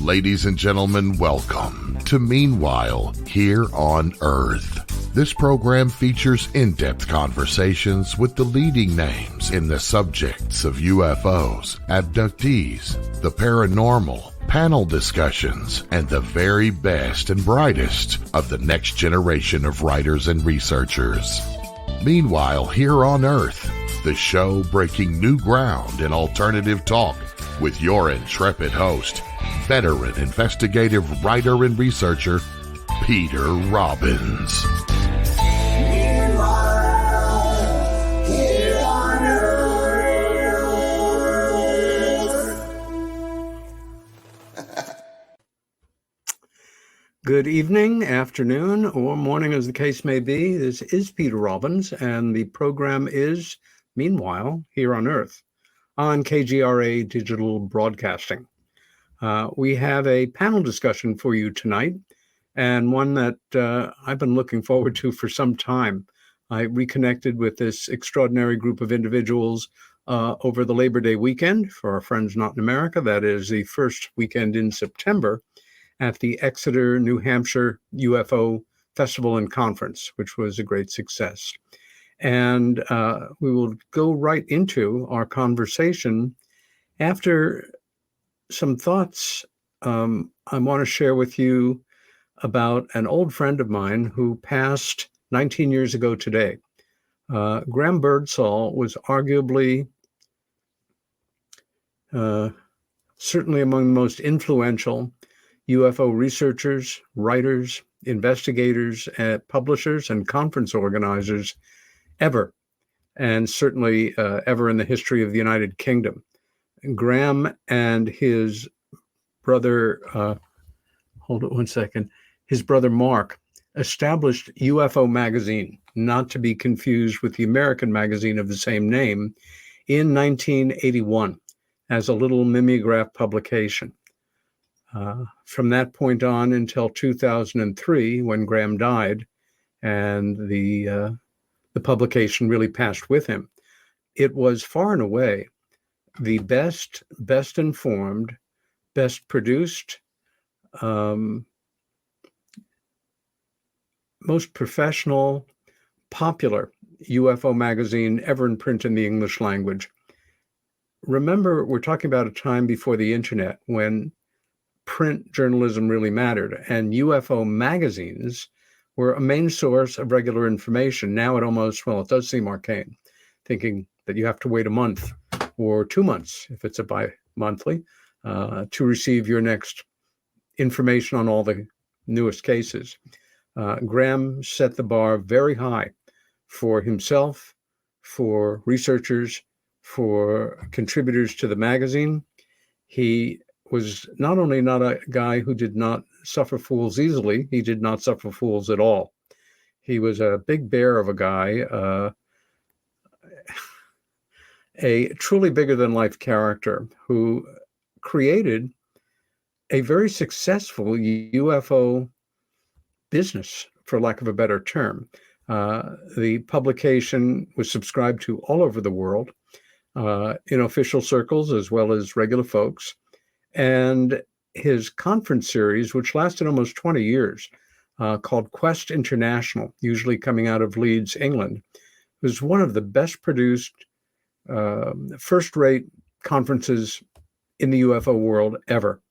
Ladies and gentlemen, welcome to Meanwhile Here on Earth. This program features in-depth conversations with the leading names in the subjects of UFOs, abductees, the paranormal, panel discussions, and the very best and brightest of the next generation of writers and researchers. Meanwhile Here on Earth, the show breaking new ground in alternative talk with your intrepid host, veteran investigative writer and researcher, Peter Robbins. Good evening, afternoon, or morning as the case may be. This is Peter Robbins, and the program is Meanwhile Here on Earth on KGRA Digital Broadcasting. We have a panel discussion for you tonight, and one that I've been looking forward to for some time. I reconnected with this extraordinary group of individuals over the Labor Day weekend for our friends not in America. That is the first weekend in September at the Exeter, New Hampshire UFO Festival and Conference, which was a great success. And we will go right into our conversation after some thoughts I want to share with you about an old friend of mine who passed 19 years ago today. Graham Birdsall was arguably certainly among the most influential UFO researchers, writers, investigators, publishers, and conference organizers ever, and certainly ever in the history of the United Kingdom. Graham and his brother, his brother Mark, established UFO Magazine, not to be confused with the American magazine of the same name, in 1981 as a little mimeograph publication. From that point on until 2003, when Graham died, and the publication really passed with him, it was far and away the best informed, best produced, most professional, popular UFO magazine ever in print in the English language. Remember, we're talking about a time before the internet when print journalism really mattered, and UFO magazines were a main source of regular information. Now it does seem arcane, thinking that you have to wait a month or 2 months, if it's a bi-monthly, to receive your next information on all the newest cases. Graham set the bar very high for himself, for researchers, for contributors to the magazine. He was not only not a guy who did not suffer fools easily, he did not suffer fools at all. He was a big bear of a guy, a truly bigger-than-life character who created a very successful UFO business, for lack of a better term. The publication was subscribed to all over the world, in official circles as well as regular folks. And his conference series, which lasted almost 20 years, called Quest International, usually coming out of Leeds, England, was one of the best produced, first-rate conferences in the UFO world ever.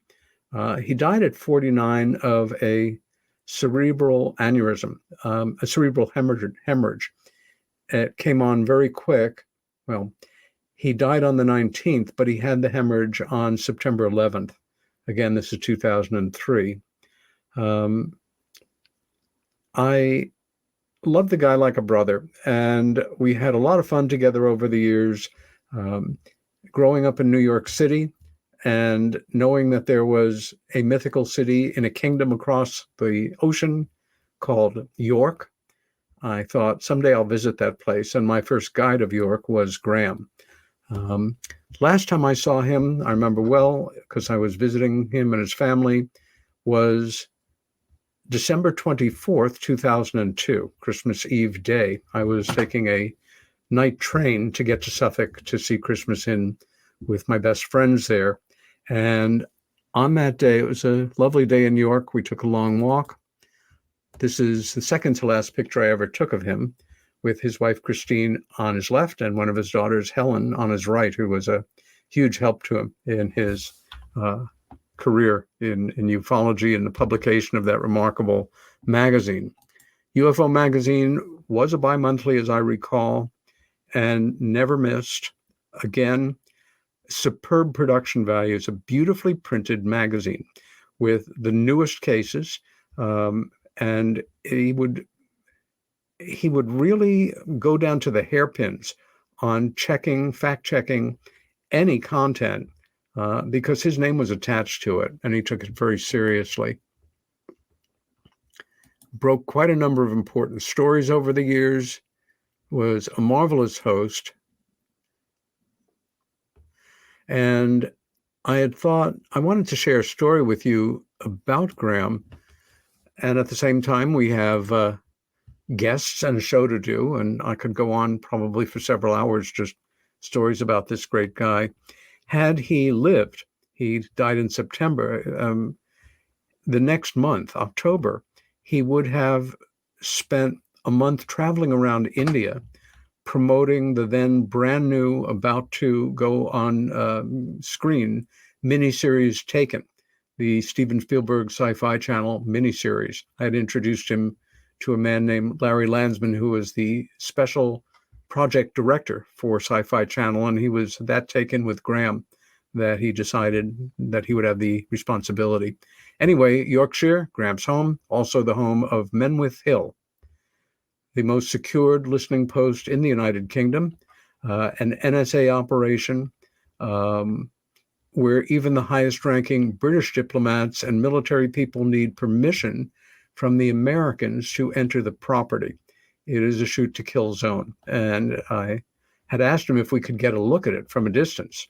He died at 49 of a cerebral aneurysm, a cerebral hemorrhage. It came on very quick. Well, he died on the 19th, but he had the hemorrhage on September 11th. Again, this is 2003. I love the guy like a brother, and we had a lot of fun together over the years, growing up in New York City and knowing that there was a mythical city in a kingdom across the ocean called York. I thought someday I'll visit that place, and my first guide of York was Graham. Last time I saw him, I remember well, because I was visiting him and his family, was December 24th, 2002, Christmas Eve day. I was taking a night train to get to Suffolk to see Christmas in with my best friends there. And On that day, it was a lovely day in New York. We took a long walk. This is the second to last picture I ever took of him, with his wife Christine on his left and one of his daughters, Helen, on his right, who was a huge help to him in his career in ufology and the publication of that remarkable magazine. UFO Magazine was a bi-monthly, as I recall, and never missed. Again, superb production values, a beautifully printed magazine with the newest cases, and he would really go down to the hairpins on fact checking any content, because his name was attached to it, and he took it very seriously. Broke quite a number of important stories over the years, was a marvelous host. And I had thought I wanted to share a story with you about Graham. And at the same time, we have guests and a show to do. And I could go on probably for several hours, just stories about this great guy. Had he lived, he died in September. The next month, October, he would have spent a month traveling around India, promoting the then brand new, about to go on screen miniseries Taken, the Steven Spielberg Sci-Fi Channel miniseries. I had introduced him to a man named Larry Landsman, who was the special project director for Sci-Fi Channel, and he was that taken with Graham that he decided that he would have the responsibility. Anyway, Yorkshire, Graham's home, also the home of Menwith Hill, the most secured listening post in the United Kingdom, an NSA operation where even the highest-ranking British diplomats and military people need permission from the Americans to enter the property. It is a shoot-to-kill zone. And I had asked him if we could get a look at it from a distance.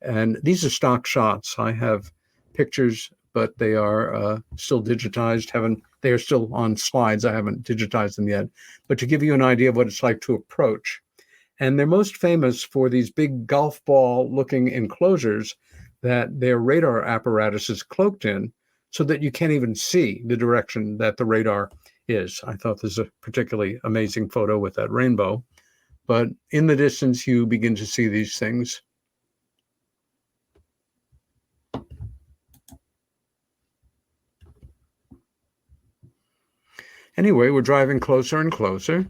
And these are stock shots. I have pictures, but they are still digitized. They are still on slides. I haven't digitized them yet. But to give you an idea of what it's like to approach. And they're most famous for these big golf ball-looking enclosures that their radar apparatus is cloaked in, so that you can't even see the direction that the radar is. I thought this is a particularly amazing photo with that rainbow. But in the distance, you begin to see these things. Anyway, we're driving closer and closer.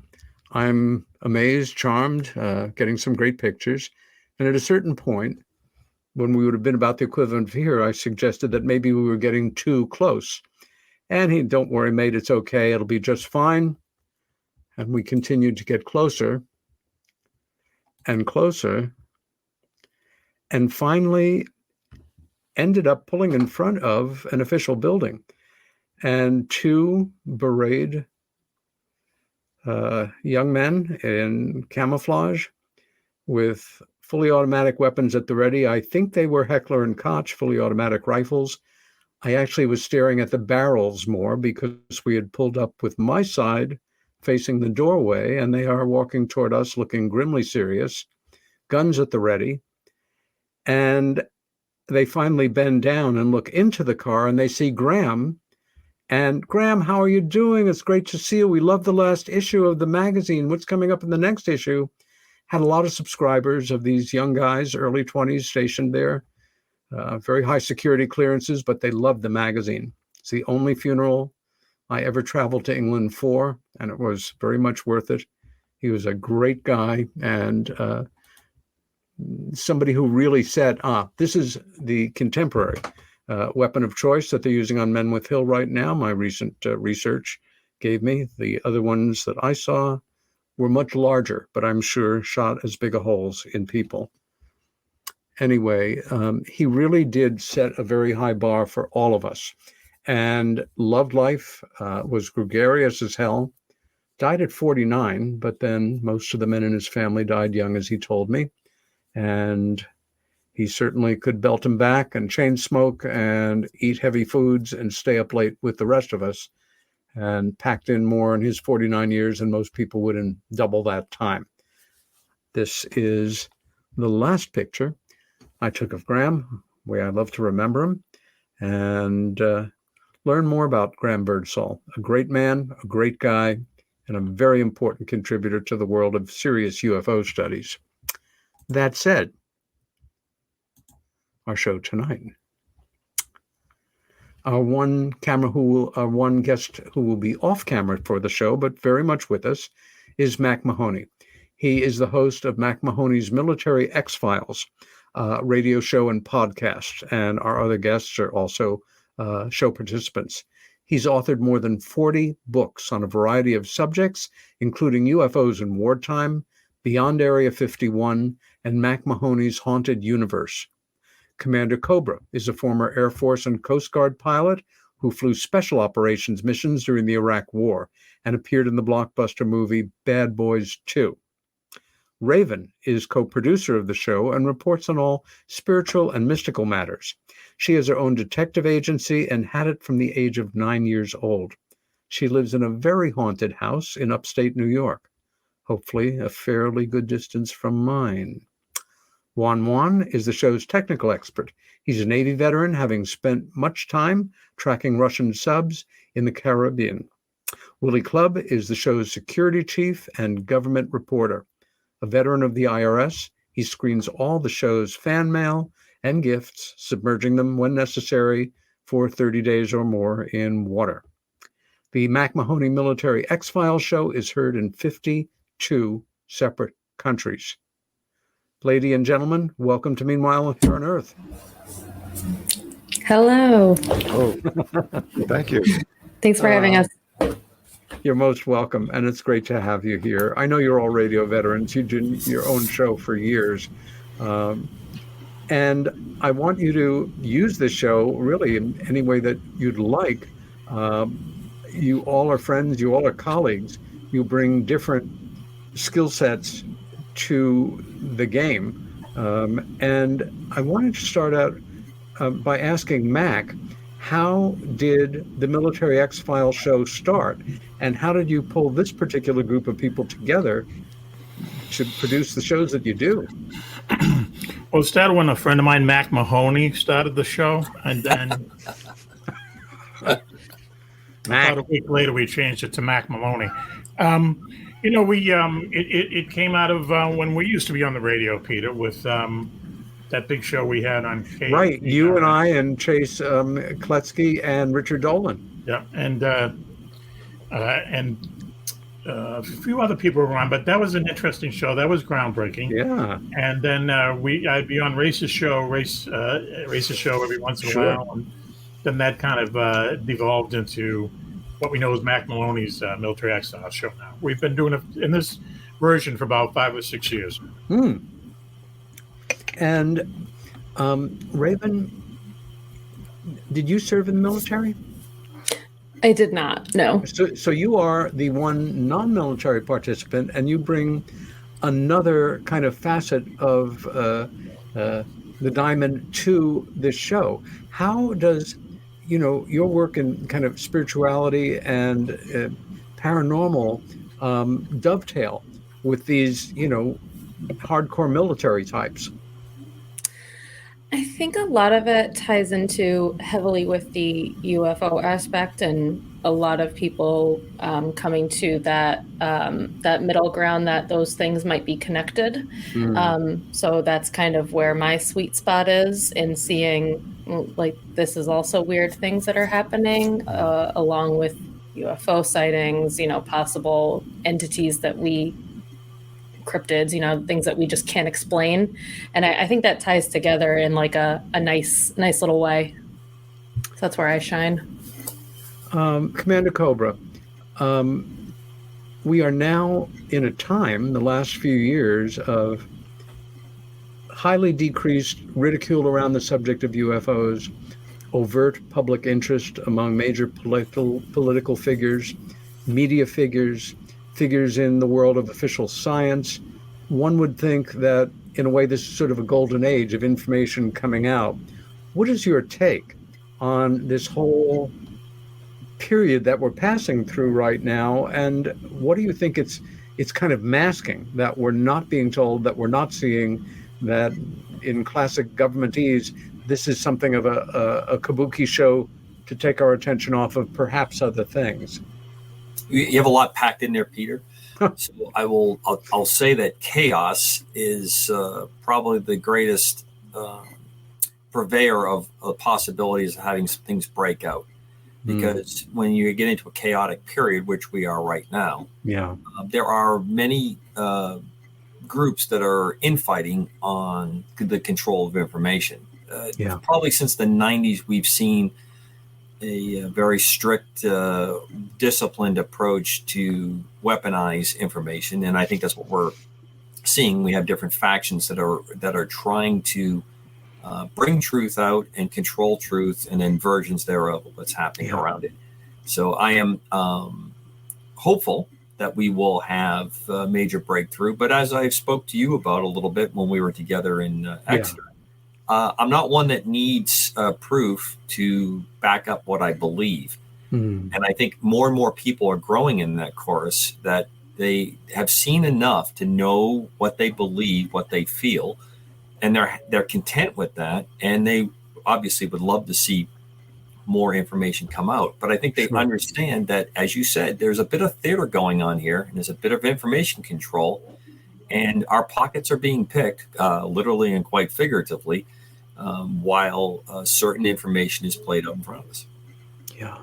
I'm amazed, charmed, getting some great pictures. And at a certain point, when we would have been about the equivalent of here, I suggested that maybe we were getting too close. And he, don't worry, mate, it's okay. It'll be just fine. And we continued to get closer and closer, and finally ended up pulling in front of an official building. And two berets young men in camouflage with fully automatic weapons at the ready. I think they were Heckler and Koch fully automatic rifles. I actually was staring at the barrels more because we had pulled up with my side facing the doorway, and they are walking toward us looking grimly serious, guns at the ready. And they finally bend down and look into the car, and they see Graham. And Graham, how are you doing? It's great to see you. We love the last issue of the magazine. What's coming up in the next issue? Had a lot of subscribers of these young guys, early 20s, stationed there. Very high security clearances, but they loved the magazine. It's the only funeral I ever traveled to England for, and it was very much worth it. He was a great guy, and somebody who really said, this is the contemporary weapon of choice that they're using on Menwith Hill right now. My recent research gave me. The other ones that I saw were much larger, but I'm sure shot as big a holes in people. Anyway, he really did set a very high bar for all of us, and loved life, was gregarious as hell, died at 49, but then most of the men in his family died young, as he told me. And he certainly could belt him back and chain smoke and eat heavy foods and stay up late with the rest of us, and packed in more in his 49 years than most people would in double that time. This is the last picture I took of Graham, the way I love to remember him. and learn more about Graham Birdsall, a great man, a great guy, and a very important contributor to the world of serious UFO studies. That said, our show tonight. Our one guest who will be off camera for the show, but very much with us, is Mack Maloney. He is the host of Mack Maloney's Military X-Files radio show and podcast, and our other guests are also show participants. He's authored more than 40 books on a variety of subjects, including UFOs in wartime, Beyond Area 51, and Mack Maloney's Haunted Universe. Commander Cobra is a former Air Force and Coast Guard pilot who flew special operations missions during the Iraq War and appeared in the blockbuster movie Bad Boys 2. Raven is co-producer of the show and reports on all spiritual and mystical matters. She has her own detective agency and had it from the age of 9 years old. She lives in a very haunted house in upstate New York, hopefully a fairly good distance from mine. Juan is the show's technical expert. He's a Navy veteran, having spent much time tracking Russian subs in the Caribbean. Willie Clubb is the show's security chief and government reporter. A veteran of the IRS, he screens all the show's fan mail and gifts, submerging them when necessary for 30 days or more in water. The Mack Maloney Military X-Files show is heard in 52 separate countries. Ladies and gentlemen, welcome to Meanwhile here on Earth. Hello. Oh, thank you. Thanks for having us. You're most welcome, and it's great to have you here. I know you're all radio veterans. You did your own show for years. And I want you to use this show really in any way that you'd like. You all are friends. You all are colleagues. You bring different skill sets to the game. And I wanted to start out by asking Mack, how did the Military X-Files show start? And how did you pull this particular group of people together to produce the shows that you do? Well, it started when a friend of mine, Mack Maloney, started the show. And then about a week later, we changed it to Mack Maloney. It came out of when we used to be on the radio, Peter, with that big show we had on K. Right, you and I and Chase Kletsky and Richard Dolan. Yeah, and a few other people were on, but that was an interesting show. That was groundbreaking. Yeah. And then I'd be on Race's show every once in a while, and then that kind of devolved into what we know as Mack Maloney's Military X-Files show now. We've been doing it in this version for about 5 or 6 years. And Raven, did you serve in the military? I did not, no. So you are the one non-military participant, and you bring another kind of facet of the diamond to this show. How does, your work in kind of spirituality and paranormal dovetail with these, hardcore military types? I think a lot of it ties into heavily with the UFO aspect, and a lot of people coming to that middle ground that those things might be connected. So that's kind of where my sweet spot is in seeing, like, this is also weird things that are happening, along with UFO sightings, possible entities that cryptids, things that we just can't explain. And I think that ties together in like a nice little way. So that's where I shine. Commander Cobra, we are now in a time, the last few years, of highly decreased ridicule around the subject of UFOs, overt public interest among major political figures, media figures in the world of official science. One would think that, in a way, this is sort of a golden age of information coming out. What is your take on this whole period that we're passing through right now? And what do you think it's kind of masking, that we're not being told, that we're not seeing, that in classic governmentese, this is something of a kabuki show to take our attention off of perhaps other things. You have a lot packed in there, Peter. So I'll say that chaos is probably the greatest purveyor of possibilities of having things break out. Because when you get into a chaotic period, which we are right now, there are many groups that are infighting on the control of information. Probably since the 90s, we've seen a very strict, disciplined approach to weaponize information, and I think that's what we're seeing. We have different factions that are trying to bring truth out and control truth, and then versions thereof of what's happening around it. So I am hopeful that we will have a major breakthrough. But as I spoke to you about a little bit when we were together in Exeter, I'm not one that needs proof to back up what I believe. And I think more and more people are growing in that chorus, that they have seen enough to know what they believe, what they feel, and they're content with that. And they obviously would love to see more information come out. But I think they understand that, as you said, there's a bit of theater going on here, and there's a bit of information control, and our pockets are being picked, literally and quite figuratively, while certain information is played up in front of us. Yeah.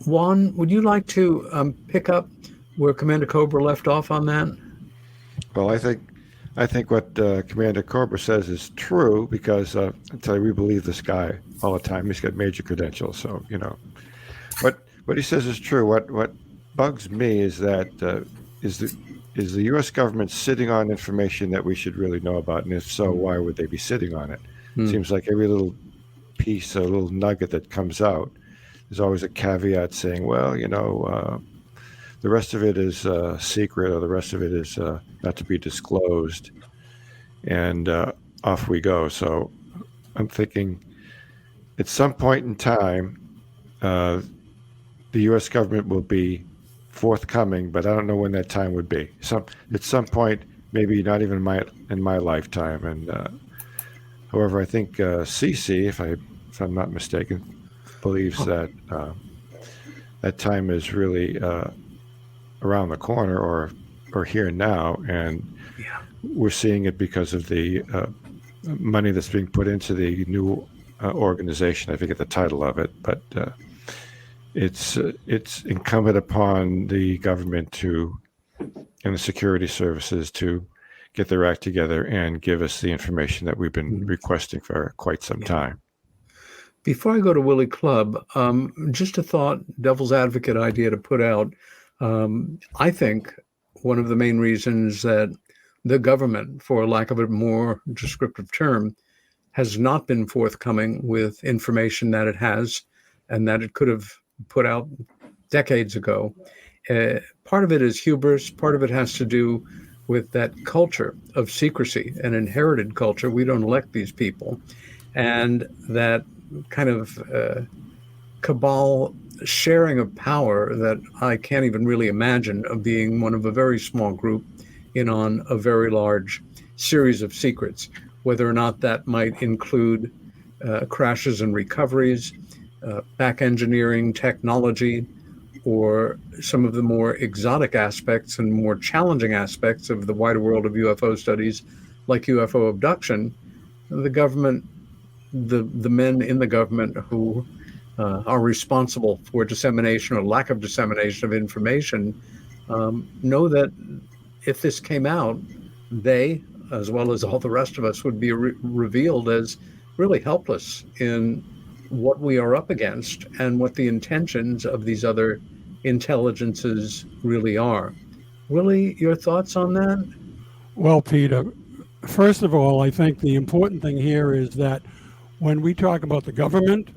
Juan, would you like to pick up where Commander Cobra left off on that? Well, I think what Commander Cobra says is true, because I tell you, we believe this guy all the time. He's got major credentials, so what he says is true. What bugs me is that is the U.S. government sitting on information that we should really know about, and if so, why would they be sitting on it? Seems like every little piece, a little nugget that comes out, there's always a caveat saying, well, the rest of it is secret, or the rest of it is not to be disclosed, and off we go. So I'm thinking at some point in time, the U.S. government will be forthcoming, but I don't know when that time would be. At some point, maybe not even in my lifetime. And however, I think CC, if I'm not mistaken, believes that that time is really around the corner, or here now, and we're seeing it because of the money that's being put into the new organization. I forget the title of it, but it's incumbent upon the government and the security services to get their act together and give us the information that we've been requesting for quite some time. Before I go to Willie Clubb, just a thought, devil's advocate idea to put out. I think one of the main reasons that the government, for lack of a more descriptive term, has not been forthcoming with information that it has and that it could have put out decades ago. Part of it is hubris. Part of it has to do with that culture of secrecy, an inherited culture. We don't elect these people. And that kind of cabal sharing of power that I can't even really imagine, of being one of a very small group in on a very large series of secrets, whether or not that might include crashes and recoveries, back engineering technology, or some of the more exotic aspects and more challenging aspects of the wider world of UFO studies, like UFO abduction. The government, the men in the government who are responsible for dissemination or lack of dissemination of information know that if this came out, they, as well as all the rest of us, would be revealed as really helpless in what we are up against and what the intentions of these other intelligences really are. Willie, your thoughts on that? Well, Peter, first of all, I think the important thing here is that when we talk about the government,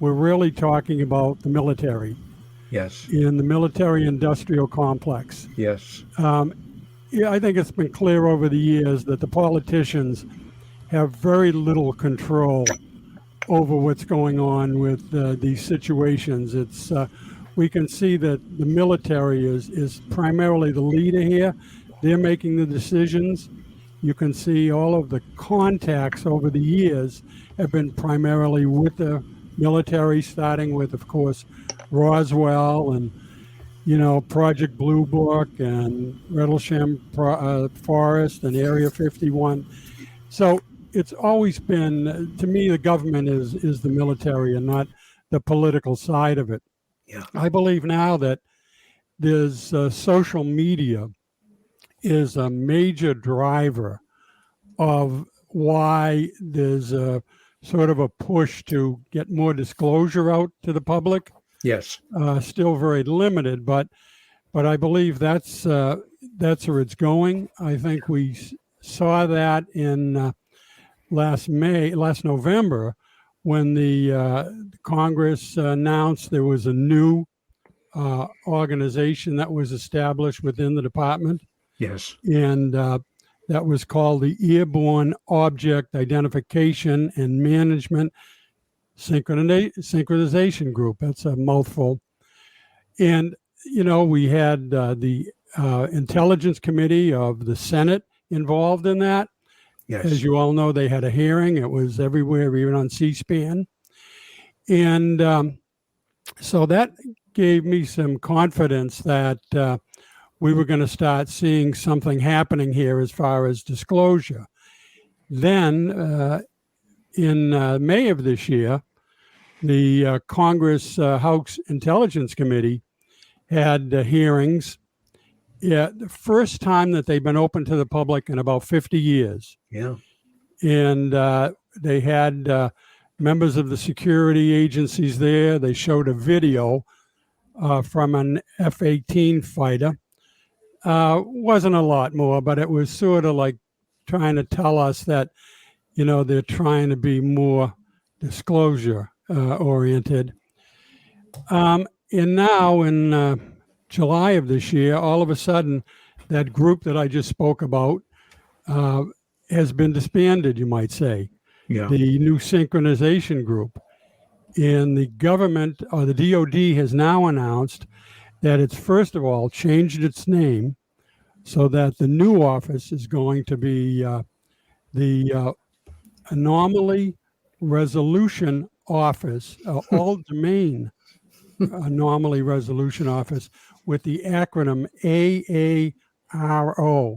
we're really talking about the military. Yes. In the military-industrial complex. Yes. I think it's been clear over the years that the politicians have very little control over what's going on with these situations. It's we can see that the military is primarily the leader here. They're making the decisions, you can see all of the contacts over the years have been primarily with the military, starting with, of course, Roswell and, Project Blue Book and Rendlesham Forest and Area 51. So it's always been, to me, the government is the military and not the political side of it. Yeah. I believe now that there's social media is a major driver of why there's a sort of a push to get more disclosure out to the public. Yes. Still very limited, but I believe that's where it's going. I think we saw that in last November, when the Congress announced there was a new organization that was established within the department. Yes. And that was called the Airborne Object Identification and Management Synchronization Group. That's a mouthful. And, we had the Intelligence Committee of the Senate involved in that. Yes. As you all know, they had a hearing. It was everywhere, even on C-SPAN. And so that gave me some confidence that we were going to start seeing something happening here as far as disclosure. Then in May of this year, the Congress House Intelligence Committee had hearings. Yeah, the first time that they've been open to the public in about 50 years. Yeah. And they had members of the security agencies there. They showed a video from an F-18 fighter. Wasn't a lot more, but it was sort of like trying to tell us that, they're trying to be more disclosure oriented. And now in July of this year, all of a sudden, that group that I just spoke about has been disbanded, you might say. Yeah. The new synchronization group. And the government, or the DOD, has now announced that it's, first of all, changed its name so that the new office is going to be the Anomaly Resolution Office, all domain Anomaly Resolution Office, with the acronym AARO.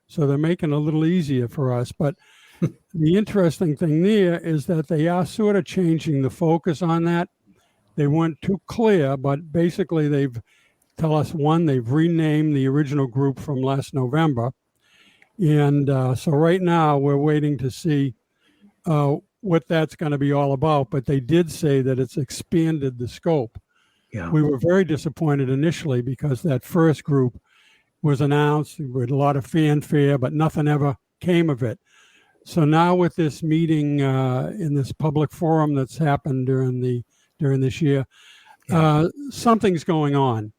So they're making it a little easier for us. But the interesting thing there is that they are sort of changing the focus on that. They weren't too clear, but basically they've renamed the original group from last November. And so right now we're waiting to see what that's going to be all about. But they did say that it's expanded the scope. Yeah. We were very disappointed initially because that first group was announced with a lot of fanfare, but nothing ever came of it. So now with this meeting in this public forum that's happened during this year, something's going on.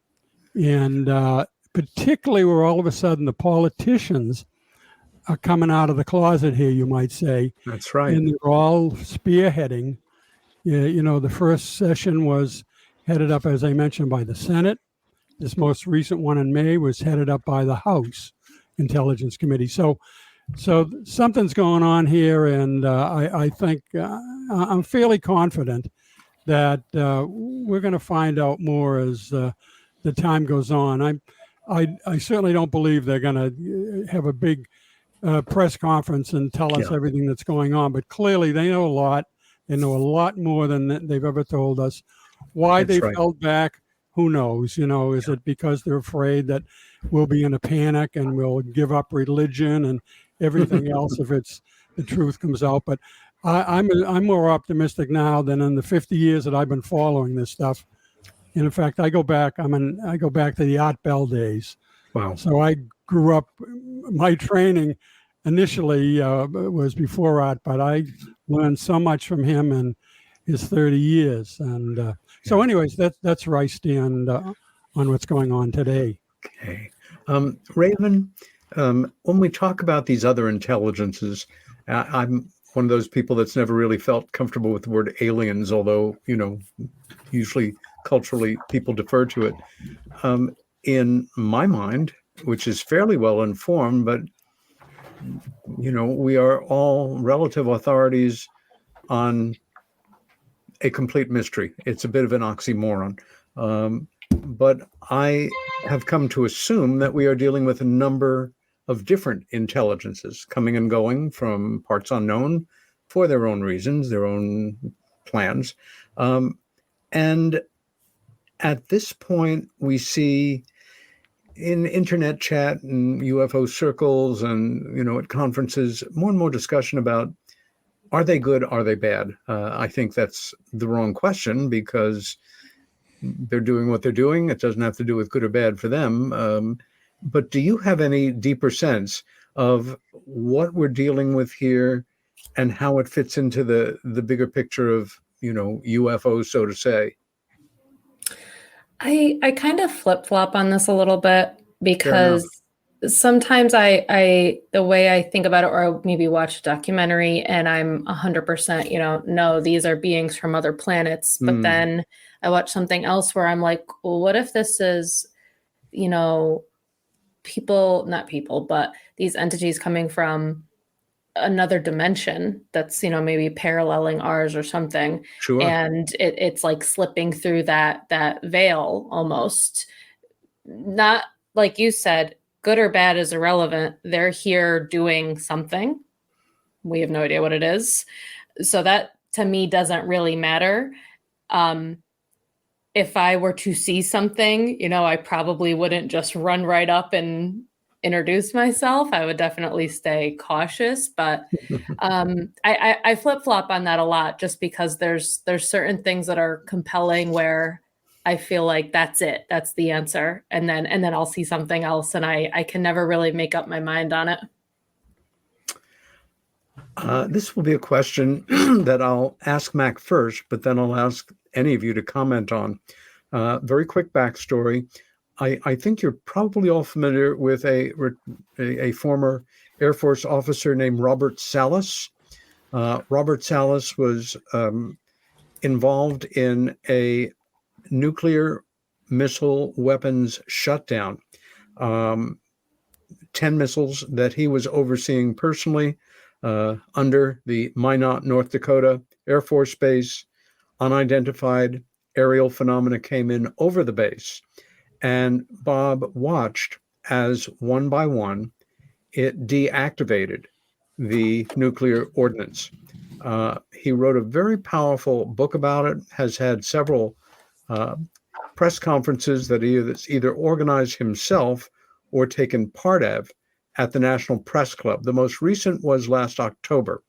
And particularly where all of a sudden the politicians are coming out of the closet here, you might say. That's right. And they're all spearheading. The first session was headed up, as I mentioned, by the Senate. This most recent one in May was headed up by the House Intelligence Committee. So something's going on here, and I think I'm fairly confident that we're going to find out more as the time goes on. I certainly don't believe they're going to have a big press conference and tell us everything that's going on, but clearly they know a lot. They know a lot more than they've ever told us. Why they've held back, who knows? Is it because they're afraid that we'll be in a panic and we'll give up religion and everything else if the truth comes out? But I'm more optimistic now than in the 50 years that I've been following this stuff. And in fact, I go back to the Art Bell days. Wow. So I grew up, my training initially was before Art, but I learned so much from him in his 30 years. And so anyways, that's where I stand on what's going on today. Okay. Raven, when we talk about these other intelligences, I'm one of those people that's never really felt comfortable with the word aliens, although, usually culturally people defer to it. In my mind, which is fairly well informed, but we are all relative authorities on a complete mystery. It's a bit of an oxymoron. But I have come to assume that we are dealing with a number of different intelligences coming and going from parts unknown for their own reasons, their own plans. And at this point, we see in internet chat and UFO circles and, at conferences, more and more discussion about, are they good? Are they bad? I think that's the wrong question, because they're doing what they're doing. It doesn't have to do with good or bad for them. But do you have any deeper sense of what we're dealing with here and how it fits into the bigger picture of, UFOs, so to say? I kind of flip-flop on this a little bit, because sometimes I the way I think about it, or I maybe watch a documentary and I'm 100%, no, these are beings from other planets. But then I watch something else where I'm like, well, what if this is, not people, but these entities coming from another dimension that's, maybe paralleling ours or something. Sure. And it's like slipping through that veil almost. Not like you said, good or bad is irrelevant. They're here doing something. We have no idea what it is. So that to me doesn't really matter. If I were to see something, I probably wouldn't just run right up and introduce myself. I would definitely stay cautious, but I flip-flop on that a lot, just because there's certain things that are compelling where I feel like that's it, that's the answer, and then I'll see something else and I can never really make up my mind on it. This will be a question that I'll ask Mack first, but then I'll ask any of you to comment on. Very quick backstory. I think you're probably all familiar with a former Air Force officer named Robert Salas. Robert Salas was involved in a nuclear missile weapons shutdown. 10 missiles that he was overseeing personally under the Minot, North Dakota Air Force Base. Unidentified aerial phenomena came in over the base, and Bob watched as one by one it deactivated the nuclear ordnance. He wrote a very powerful book about it, has had several press conferences that he's either organized himself or taken part of at the National Press Club. The most recent was last October,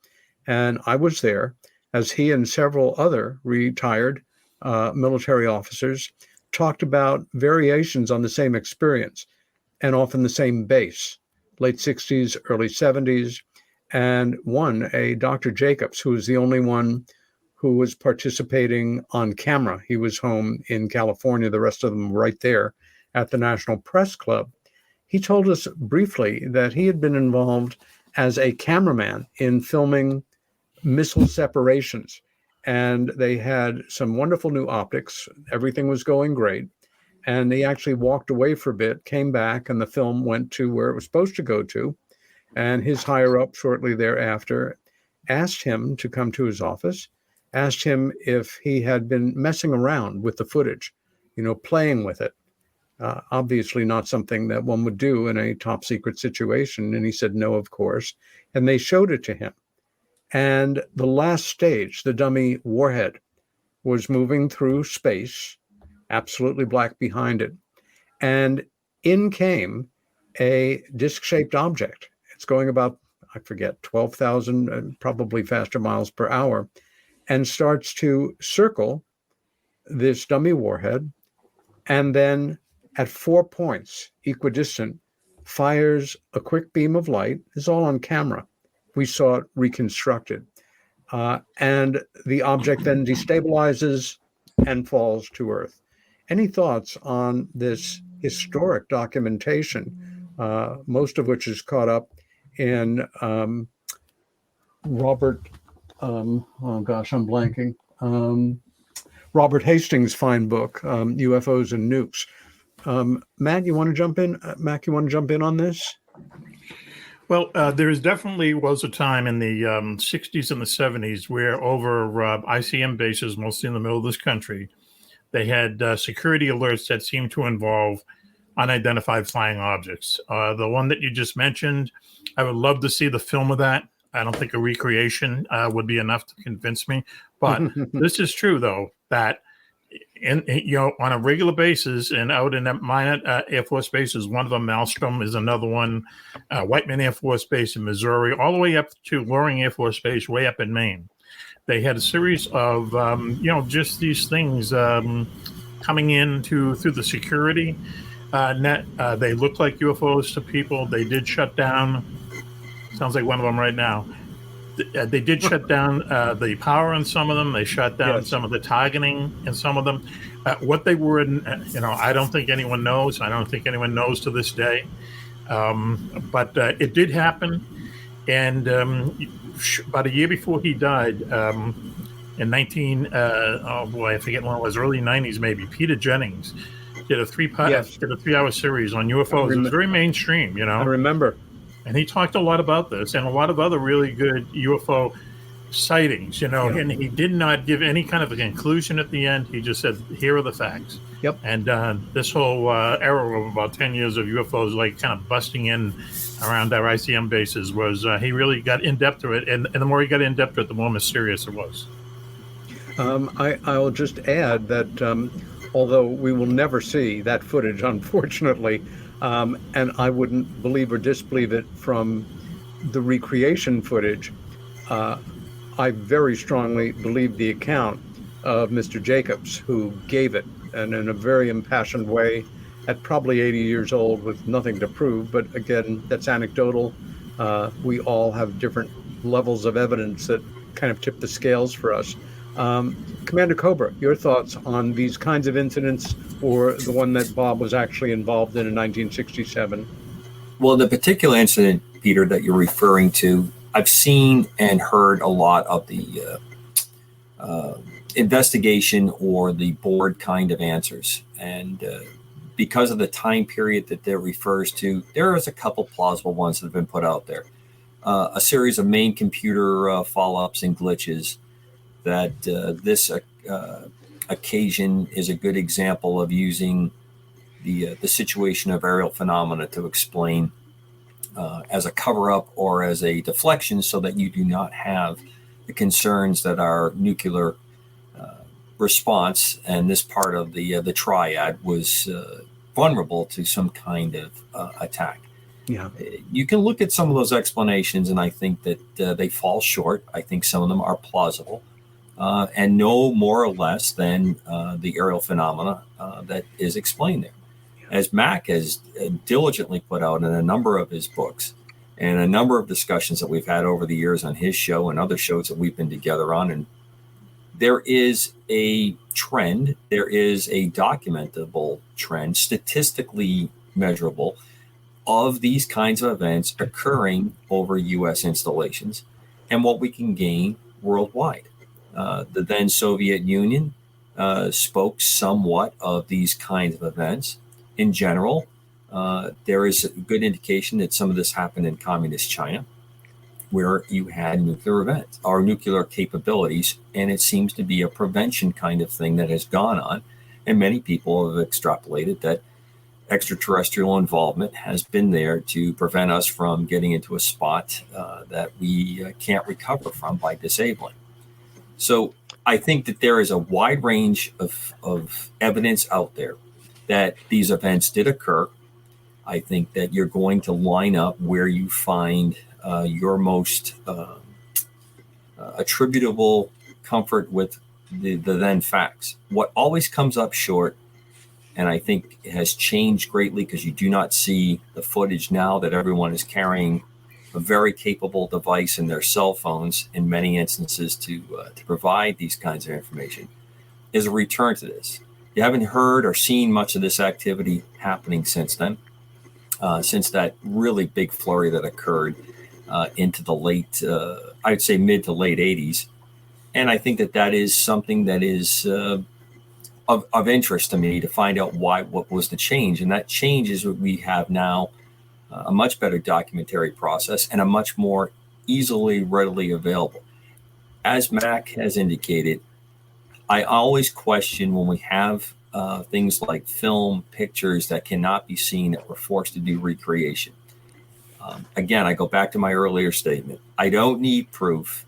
and I was there as he and several other retired military officers talked about variations on the same experience, and often the same base, late 60s, early 70s, and one, a Dr. Jacobs, who was the only one who was participating on camera. He was home in California, the rest of them right there at the National Press Club. He told us briefly that he had been involved as a cameraman in filming missile separations, and they had some wonderful new optics. Everything was going great. And he actually walked away for a bit, came back, and the film went to where it was supposed to go to. And his higher up shortly thereafter asked him to come to his office, asked him if he had been messing around with the footage, playing with it. Obviously not something that one would do in a top secret situation. And he said, no, of course. And they showed it to him. And the last stage, the dummy warhead, was moving through space, absolutely black behind it. And in came a disc-shaped object. It's going about, I forget, 12,000, probably faster miles per hour, and starts to circle this dummy warhead. And then at 4 points, equidistant, fires a quick beam of light. It's all on camera. We saw it reconstructed. And the object then destabilizes and falls to Earth. Any thoughts on this historic documentation, most of which is caught up in Robert Hastings' fine book, UFOs and Nukes. Mack, you want to jump in on this? Well, there definitely was a time in the 60s and the 70s where over ICM bases, mostly in the middle of this country, they had security alerts that seemed to involve unidentified flying objects. The one that you just mentioned, I would love to see the film of that. I don't think a recreation would be enough to convince me. But this is true, though, that on a regular basis and out in minor Air Force bases, one of them, Maelstrom, is another one, Whiteman Air Force Base in Missouri, all the way up to Loring Air Force Base, way up in Maine. They had a series of, just these things coming in through the security net. They looked like UFOs to people. They did shut down. Sounds like one of them right now. They did shut down the power in some of them. They shut down some of the targeting in some of them. What they were, I don't think anyone knows. I don't think anyone knows to this day. But it did happen. And about a year before he died, in I forget when it was, early 90s maybe, Peter Jennings did a 3-hour series on UFOs. It was very mainstream, I remember. And he talked a lot about this and a lot of other really good UFO sightings, and he did not give any kind of a conclusion at the end. He just said, here are the facts. Yep. And this whole era of about 10 years of UFOs, like kind of busting in around our ICM bases, was he really got in-depth to it. And the more he got in-depth to it, the more mysterious it was. I'll just add that although we will never see that footage, unfortunately, and I wouldn't believe or disbelieve it from the recreation footage, I very strongly believe the account of Mr. Jacobs, who gave it, and in a very impassioned way, at probably 80 years old with nothing to prove. But again, that's anecdotal. We all have different levels of evidence that kind of tip the scales for us. Commander Cobra, your thoughts on these kinds of incidents, or the one that Bob was actually involved in 1967? Well, the particular incident, Peter, that you're referring to, I've seen and heard a lot of the investigation or the board kind of answers. And because of the time period that that refers to, there is a couple plausible ones that have been put out there. A series of main computer follow-ups and glitches that this occasion is a good example of using the situation of aerial phenomena to explain as a cover-up or as a deflection, so that you do not have the concerns that our nuclear response and this part of the triad was vulnerable to some kind of attack. Yeah, you can look at some of those explanations, and I think that they fall short. I think some of them are plausible. And no more or less than the aerial phenomena that is explained there. As Mack has diligently put out in a number of his books and a number of discussions that we've had over the years on his show and other shows that we've been together on, and there is a trend, there is a documentable trend, statistically measurable, of these kinds of events occurring over U.S. installations and what we can gain worldwide. The then Soviet Union spoke somewhat of these kinds of events. In general, there is a good indication that some of this happened in communist China, where you had nuclear events or nuclear capabilities, and it seems to be a prevention kind of thing that has gone on. And many people have extrapolated that extraterrestrial involvement has been there to prevent us from getting into a spot that we can't recover from by disabling. So I think that there is a wide range of evidence out there that these events did occur. I think that you're going to line up where you find your most attributable comfort with the then facts. What always comes up short, and I think it has changed greatly because you do not see the footage now that everyone is carrying a very capable device in their cell phones in many instances to provide these kinds of information, is a return to this. You haven't heard or seen much of this activity happening since then, since that really big flurry that occurred into the late, I'd say mid to late 80s. And I think that that is something that is of interest to me to find out what was the change. And that change is what we have now a much better documentary process, and a much more readily available. As Mack has indicated, I always question when we have things like film, pictures that cannot be seen, that we're forced to do recreation. Again, I go back to my earlier statement. I don't need proof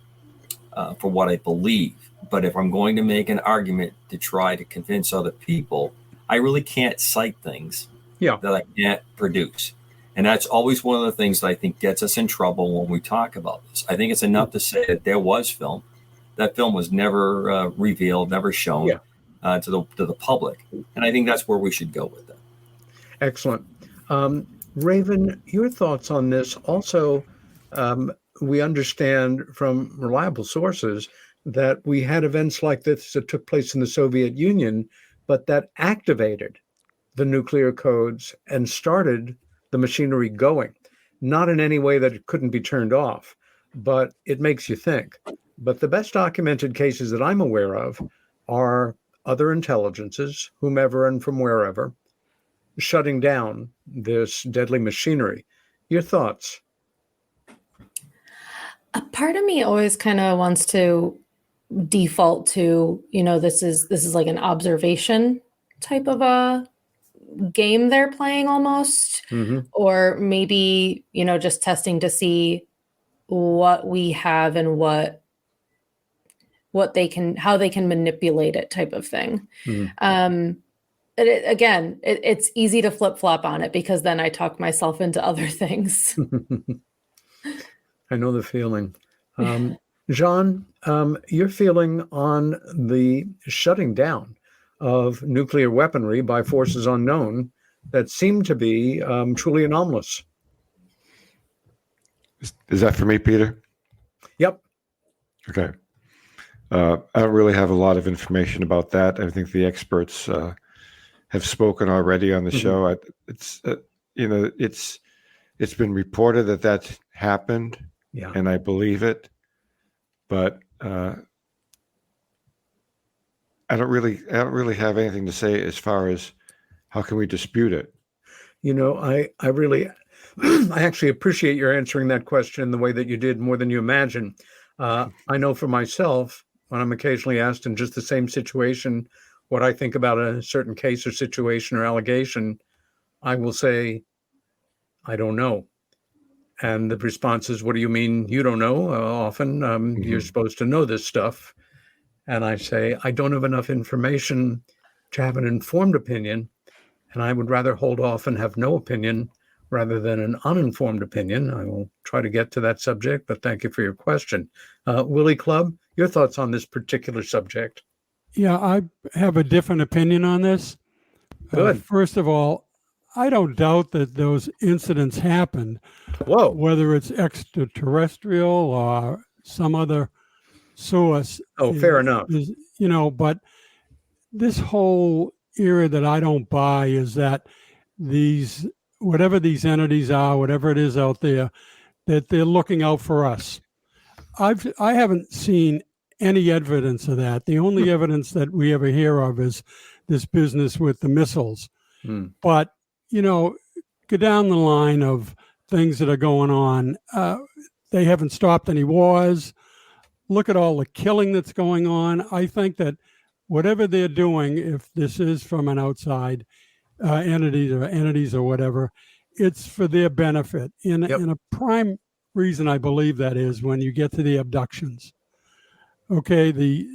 for what I believe, but if I'm going to make an argument to try to convince other people, I really can't cite things that I can't produce. And that's always one of the things that I think gets us in trouble when we talk about this. I think it's enough to say that there was film. That film was never revealed, never shown to the public. And I think that's where we should go with that. Excellent. Raven, your thoughts on this? Also, we understand from reliable sources that we had events like this that took place in the Soviet Union, but that activated the nuclear codes and started the machinery going. Not in any way that it couldn't be turned off, but it makes you think. But the best documented cases that I'm aware of are other intelligences, whomever and from wherever, shutting down this deadly machinery. Your thoughts? A part of me always kind of wants to default to, this is like an observation type of a game they're playing almost, or maybe, just testing to see what we have and how they can manipulate it type of thing. It's easy to flip-flop on it because then I talk myself into other things. I know the feeling. Jean, your feeling on the shutting down of nuclear weaponry by forces unknown that seem to be truly anomalous. Is that for me, Peter? Yep. Okay. I don't really have a lot of information about that. I think the experts have spoken already on the show. It's been reported that happened, and I believe it, but I don't really have anything to say as far as how can we dispute it. I really, I actually appreciate your answering that question the way that you did, more than you imagine. I know for myself, when I'm occasionally asked in just the same situation what I think about a certain case or situation or allegation, I will say, I don't know. And the response is, what do you mean you don't know? Often you're supposed to know this stuff. And I say, I don't have enough information to have an informed opinion. And I would rather hold off and have no opinion rather than an uninformed opinion. I will try to get to that subject, but thank you for your question. Willie Clubb, your thoughts on this particular subject? Yeah, I have a different opinion on this. Good. First of all, I don't doubt that those incidents happened. Whoa. Whether it's extraterrestrial or some other source. Oh, fair enough. But this whole era that I don't buy is that whatever these entities are, whatever it is out there, that they're looking out for us. I haven't seen any evidence of that. The only evidence that we ever hear of is this business with the missiles. But, go down the line of things that are going on. They haven't stopped any wars. Look at all the killing that's going on. I think that whatever they're doing, if this is from an outside entities or whatever, it's for their benefit. And a prime reason I believe that is when you get to the abductions. Okay, the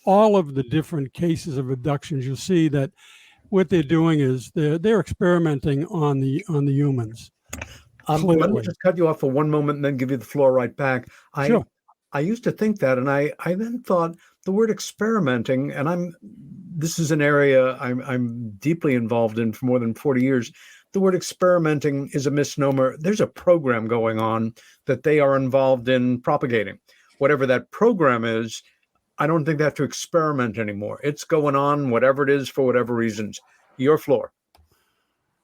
all of the different cases of abductions, you'll see that what they're doing is they're experimenting on the humans. Let me just cut you off for one moment and then give you the floor right back. Sure. I used to think that, and I then thought the word experimenting, and this is an area I'm deeply involved in for more than 40 years. The word experimenting is a misnomer. There's a program going on that they are involved in propagating. Whatever that program is, I don't think they have to experiment anymore. It's going on, whatever it is, for whatever reasons. Your floor.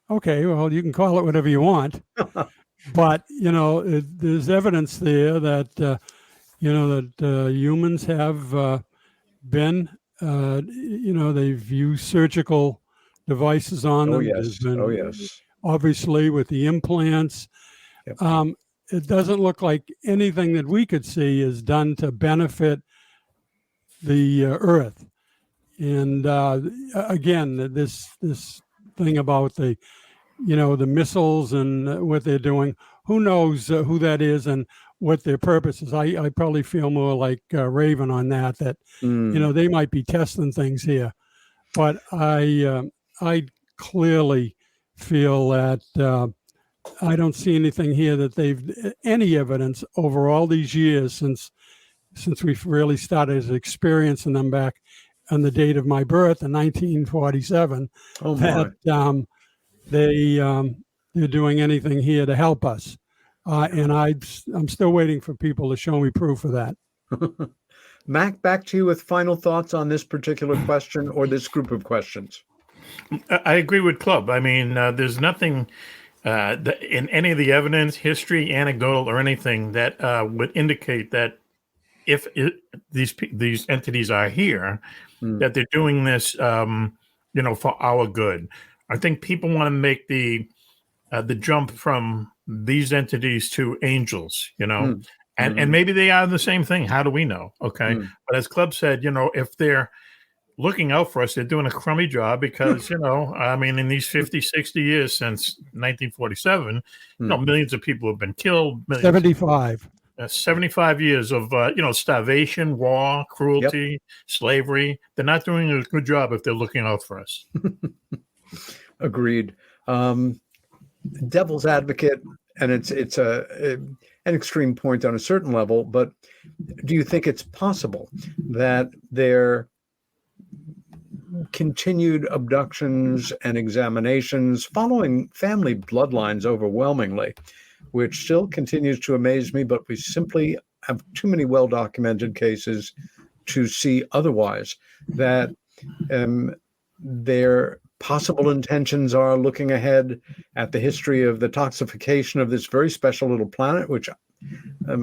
Okay, well, you can call it whatever you want. But, there's evidence there that, humans have been, they've used surgical devices on them. Oh, yes. obviously with the implants. Yep. It doesn't look like anything that we could see is done to benefit the Earth. And again, this thing about the missiles and what they're doing, who knows who that is and what their purpose is. I probably feel more like Raven on that they might be testing things here. But I clearly feel that I don't see anything here that they've any evidence over all these years since we've really started experiencing them back on the date of my birth in 1947. Oh my. That they're doing anything here to help us, and I'm still waiting for people to show me proof of that. Mac, back to you with final thoughts on this particular question or this group of questions. I agree with Club. I mean, there's nothing in any of the evidence, history, anecdotal, or anything that would indicate that if these entities are here, that they're doing this, for our good. I think people want to make the jump from these entities to angels, and maybe they are the same thing. How do we know? Okay, but as Club said, if they're looking out for us, they're doing a crummy job because, in these 50, 60 years since 1947, millions of people have been killed. 75. 75 years of, starvation, war, cruelty, slavery. They're not doing a good job if they're looking out for us. Agreed. Devil's advocate, and it's an extreme point on a certain level, but do you think it's possible that their continued abductions and examinations following family bloodlines overwhelmingly, which still continues to amaze me, but we simply have too many well-documented cases to see otherwise, that their possible intentions are looking ahead at the history of the toxification of this very special little planet, which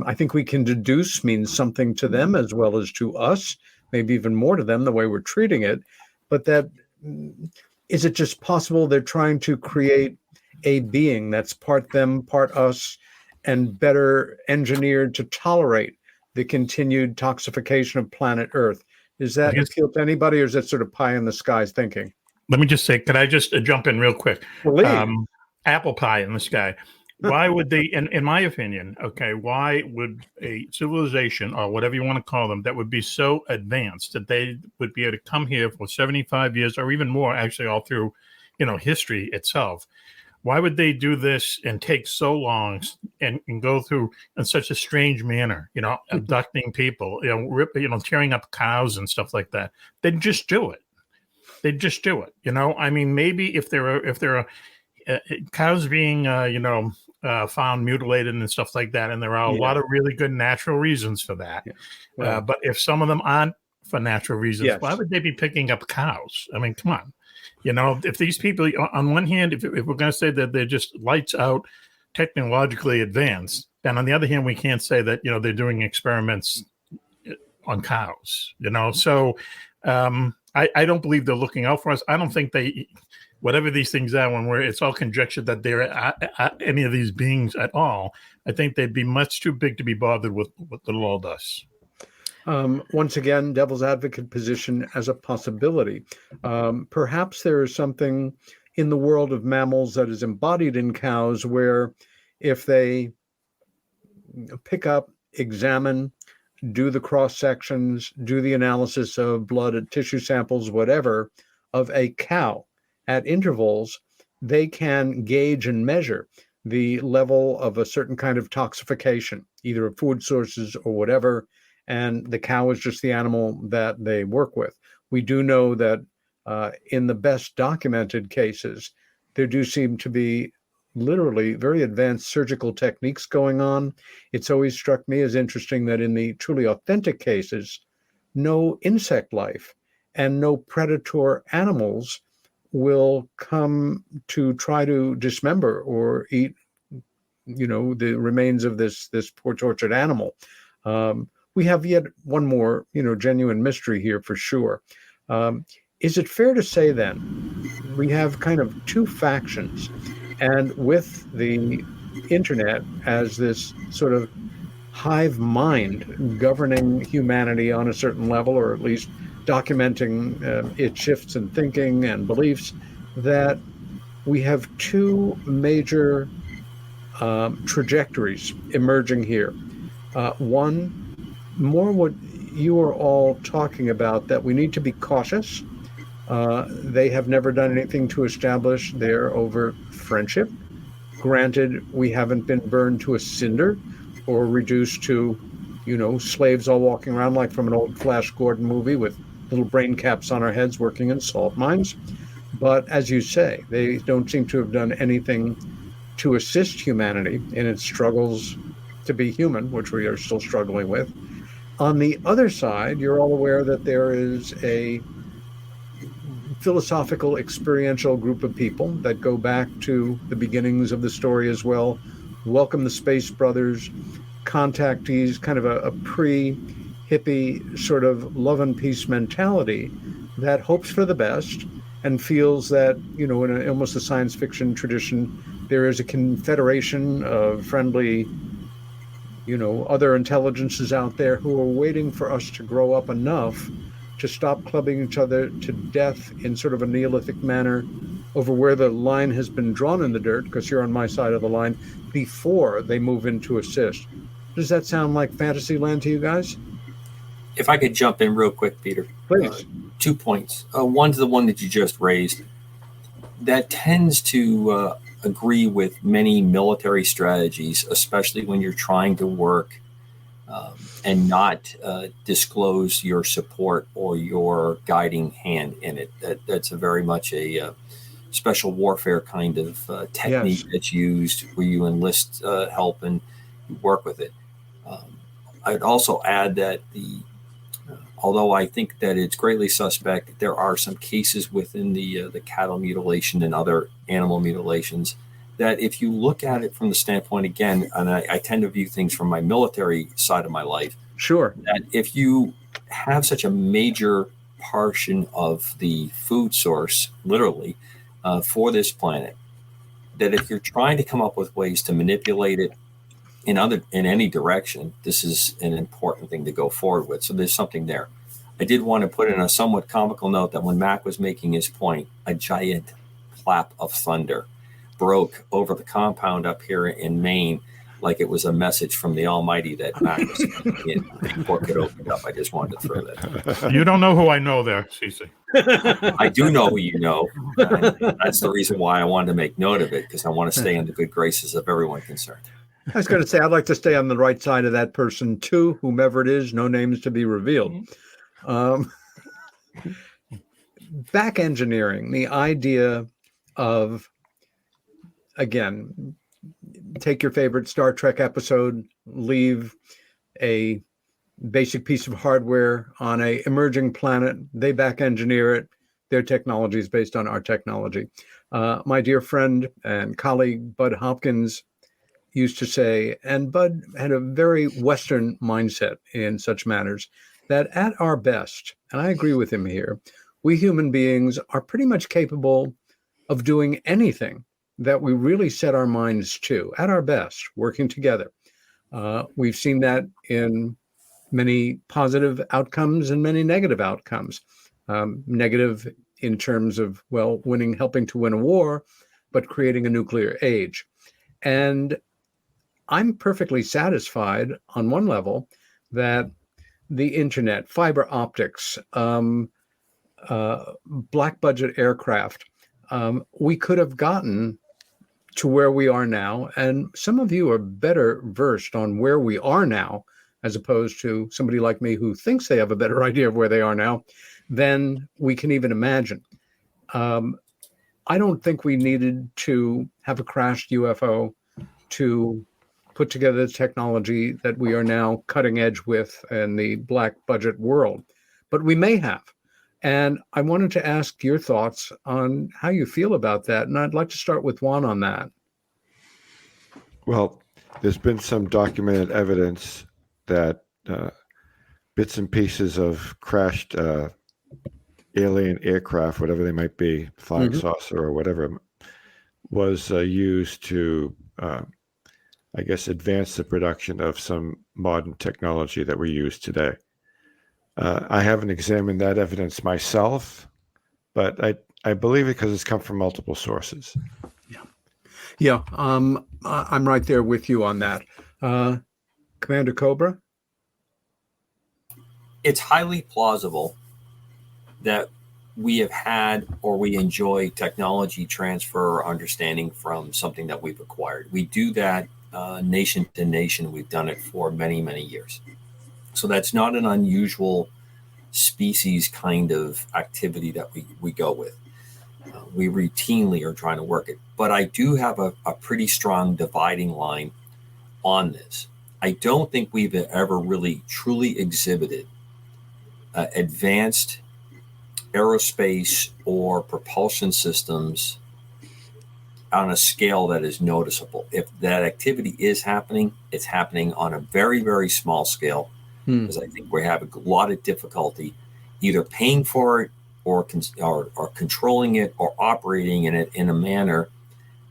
I think we can deduce means something to them as well as to us, maybe even more to them the way we're treating it. But that, is it just possible they're trying to create a being that's part them, part us, and better engineered to tolerate the continued toxification of planet Earth? Is that appeal to anybody, or is that sort of pie in the skies thinking? Let me just say, could I just jump in real quick? Apple pie in the sky. Why would they, in my opinion, why would a civilization, or whatever you want to call them, that would be so advanced that they would be able to come here for 75 years or even more, actually all through, history itself? Why would they do this and take so long and go through in such a strange manner, abducting people, tearing up cows and stuff like that? They'd just do it. Maybe if there are cows being, found mutilated and stuff like that, and there are a lot of really good natural reasons for that. Yeah. Well, but if some of them aren't for natural reasons, why would they be picking up cows? I mean, come on. If these people, on one hand, if we're going to say that they're just lights out, technologically advanced, then on the other hand, we can't say that, they're doing experiments on cows, So I don't believe they're looking out for us. I don't think whatever these things are, it's all conjecture that they're any of these beings at all, I think they'd be much too big to be bothered with little old us. Once again, devil's advocate position as a possibility. Perhaps there is something in the world of mammals that is embodied in cows where if they pick up, examine, do the cross sections, do the analysis of blood, tissue samples, whatever, of a cow at intervals, they can gauge and measure the level of a certain kind of toxification, either of food sources or whatever. And the cow is just the animal that they work with. We do know that in the best documented cases, there do seem to be literally very advanced surgical techniques going on. It's always struck me as interesting that in the truly authentic cases, no insect life and no predator animals will come to try to dismember or eat, the remains of this poor tortured animal. We have yet one more, genuine mystery here for sure. Is it fair to say then we have kind of two factions, And with the internet as this sort of hive mind governing humanity on a certain level, or at least documenting its shifts in thinking and beliefs, that we have two major trajectories emerging here. One, more what you are all talking about, that we need to be cautious. They have never done anything to establish their overt friendship. Granted, we haven't been burned to a cinder or reduced to, slaves all walking around like from an old Flash Gordon movie with little brain caps on our heads working in salt mines. But as you say, they don't seem to have done anything to assist humanity in its struggles to be human, which we are still struggling with. On the other side, you're all aware that there is a philosophical, experiential group of people that go back to the beginnings of the story as well. Welcome the Space Brothers, contactees, kind of a pre-hippie sort of love and peace mentality that hopes for the best and feels that, in almost a science fiction tradition, there is a confederation of friendly, other intelligences out there who are waiting for us to grow up enough to stop clubbing each other to death in sort of a Neolithic manner over where the line has been drawn in the dirt, because you're on my side of the line, before they move in to assist. Does that sound like fantasy land to you guys? If I could jump in real quick, Peter. Please. 2 points. One's the one that you just raised. That tends to agree with many military strategies, especially when you're trying to work and not disclose your support or your guiding hand in it. That's a very much a special warfare kind of technique that's used where you enlist help and you work with it. I'd also add that although I think that it's greatly suspect, there are some cases within the cattle mutilation and other animal mutilations that if you look at it from the standpoint, again, and I tend to view things from my military side of my life. Sure. That if you have such a major portion of the food source, literally, for this planet, that if you're trying to come up with ways to manipulate it in any direction, this is an important thing to go forward with. So there's something there. I did want to put in a somewhat comical note that when Mack was making his point, a giant clap of thunder broke over the compound up here in Maine, like it was a message from the Almighty that Mack was in. The book had opened up. I just wanted to throw that in. You don't know who I know there, Cece. I do know who you know. That's the reason why I wanted to make note of it, because I want to stay in the good graces of everyone concerned. I was going to say, I'd like to stay on the right side of that person too, whomever it is, no names to be revealed. Back engineering, the idea of, again, take your favorite Star Trek episode, leave a basic piece of hardware on an emerging planet, they back engineer it, their technology is based on our technology. My dear friend and colleague, Bud Hopkins, used to say, and Bud had a very Western mindset in such matters, that at our best, and I agree with him here, we human beings are pretty much capable of doing anything that we really set our minds to, at our best, working together. We've seen that in many positive outcomes and many negative outcomes. Negative in terms of, helping to win a war, but creating a nuclear age. And I'm perfectly satisfied on one level that the internet, fiber optics, black budget aircraft, we could have gotten to where we are now. And some of you are better versed on where we are now, as opposed to somebody like me who thinks they have a better idea of where they are now than we can even imagine. I don't think we needed to have a crashed UFO to put together the technology that we are now cutting edge with in the black budget world, but we may have. And I wanted to ask your thoughts on how you feel about that. And I'd like to start with Juan on that. Well, there's been some documented evidence that bits and pieces of crashed alien aircraft, whatever they might be, flying saucer or whatever, was used to, I guess, advance the production of some modern technology that we use today. I haven't examined that evidence myself, but I believe it because it's come from multiple sources. Yeah, I'm right there with you on that. Commander Cobra? It's highly plausible that we have had or we enjoy technology transfer or understanding from something that we've acquired. We do that nation to nation. We've done it for many, many years. So that's not an unusual species kind of activity that we go with. We routinely are trying to work it. But I do have a pretty strong dividing line on this. I don't think we've ever really truly exhibited advanced aerospace or propulsion systems on a scale that is noticeable. If that activity is happening, it's happening on a very, very small scale, because I think we have a lot of difficulty either paying for it or controlling it or operating in it in a manner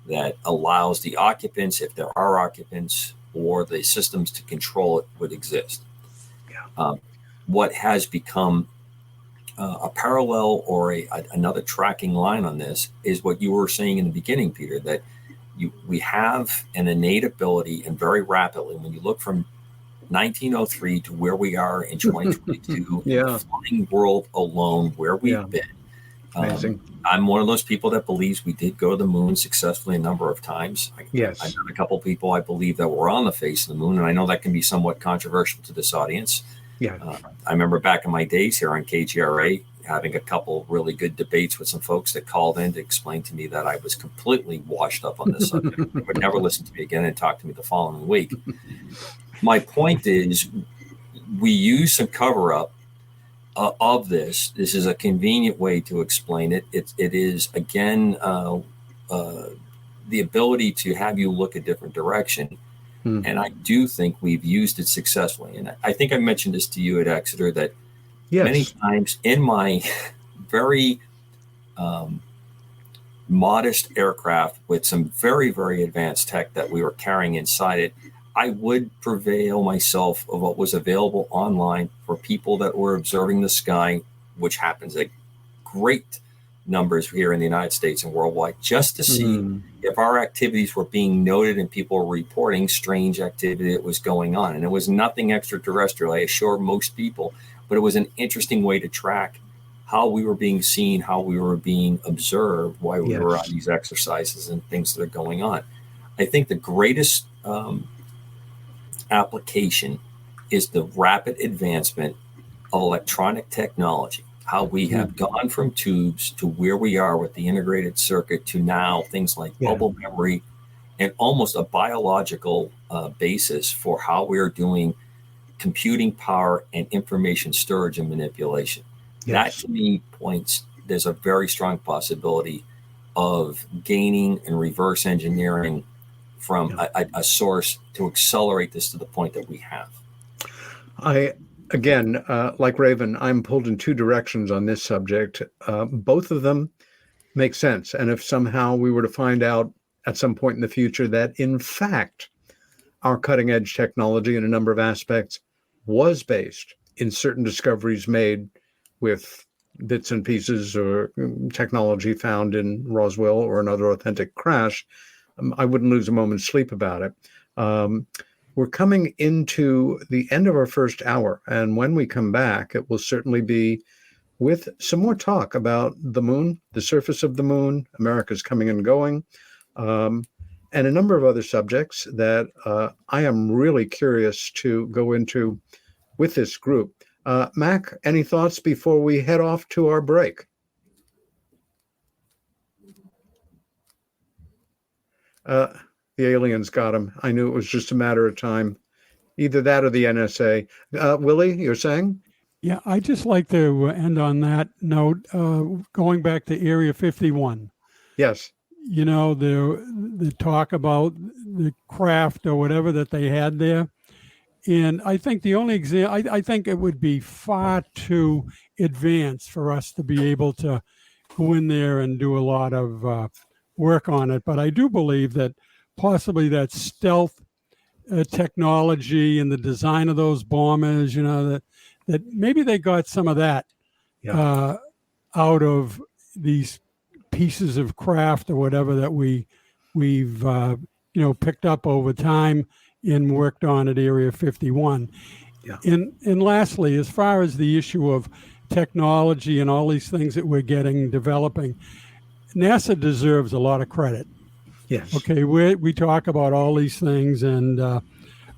that allows the occupants, if there are occupants, or the systems to control it would exist. Yeah. What has become a parallel or another tracking line on this is what you were saying in the beginning, Peter, that we have an innate ability, and very rapidly, when you look from 1903 to where we are in 2022, Yeah. in the flying world alone, where we've been. Amazing. I'm one of those people that believes we did go to the moon successfully a number of times. Yes. I've met a couple of people I believe that were on the face of the moon, and I know that can be somewhat controversial to this audience. Yeah. I remember back in my days here on KGRA having a couple really good debates with some folks that called in to explain to me that I was completely washed up on this subject. They would never listen to me again and talk to me the following week. My point is, we use some cover-up of this. This is a convenient way to explain it. It is, again, the ability to have you look a different direction. And I do think we've used it successfully. And I think I mentioned this to you at Exeter, that many times in my very modest aircraft with some very, very advanced tech that we were carrying inside it, I would prevail myself of what was available online for people that were observing the sky, which happens at great numbers here in the United States and worldwide, just to see if our activities were being noted and people were reporting strange activity that was going on. And it was nothing extraterrestrial, I assure most people, but it was an interesting way to track how we were being seen, how we were being observed while we were on these exercises and things that are going on. I think the greatest application is the rapid advancement of electronic technology, how we have gone from tubes to where we are with the integrated circuit to now things like bubble memory and almost a biological basis for how we are doing computing power and information storage and manipulation. That to me points, there's a very strong possibility of gaining and reverse engineering from a source to accelerate this to the point that we have. Again, like Raven, I'm pulled in two directions on this subject. Both of them make sense. And if somehow we were to find out at some point in the future that, in fact, our cutting edge technology in a number of aspects was based in certain discoveries made with bits and pieces or technology found in Roswell or another authentic crash, I wouldn't lose a moment's sleep about it. We're coming into the end of our first hour, and when we come back, it will certainly be with some more talk about the moon, the surface of the moon, America's coming and going, and a number of other subjects that I am really curious to go into with this group. Mac, any thoughts before we head off to our break? The aliens got him. I knew it was just a matter of time. Either that or the NSA. Willie, you're saying? Yeah, I'd just like to end on that note, going back to Area 51. Yes. You know, the talk about the craft or whatever that they had there. And I think the only example, I think it would be far too advanced for us to be able to go in there and do a lot of work on it. But I do believe that possibly that stealth technology and the design of those bombers, that maybe they got some of that out of these pieces of craft or whatever that we've picked up over time and worked on at Area 51. Yeah. And lastly, as far as the issue of technology and all these things that we're developing, NASA deserves a lot of credit. Yes. Okay, we talk about all these things, and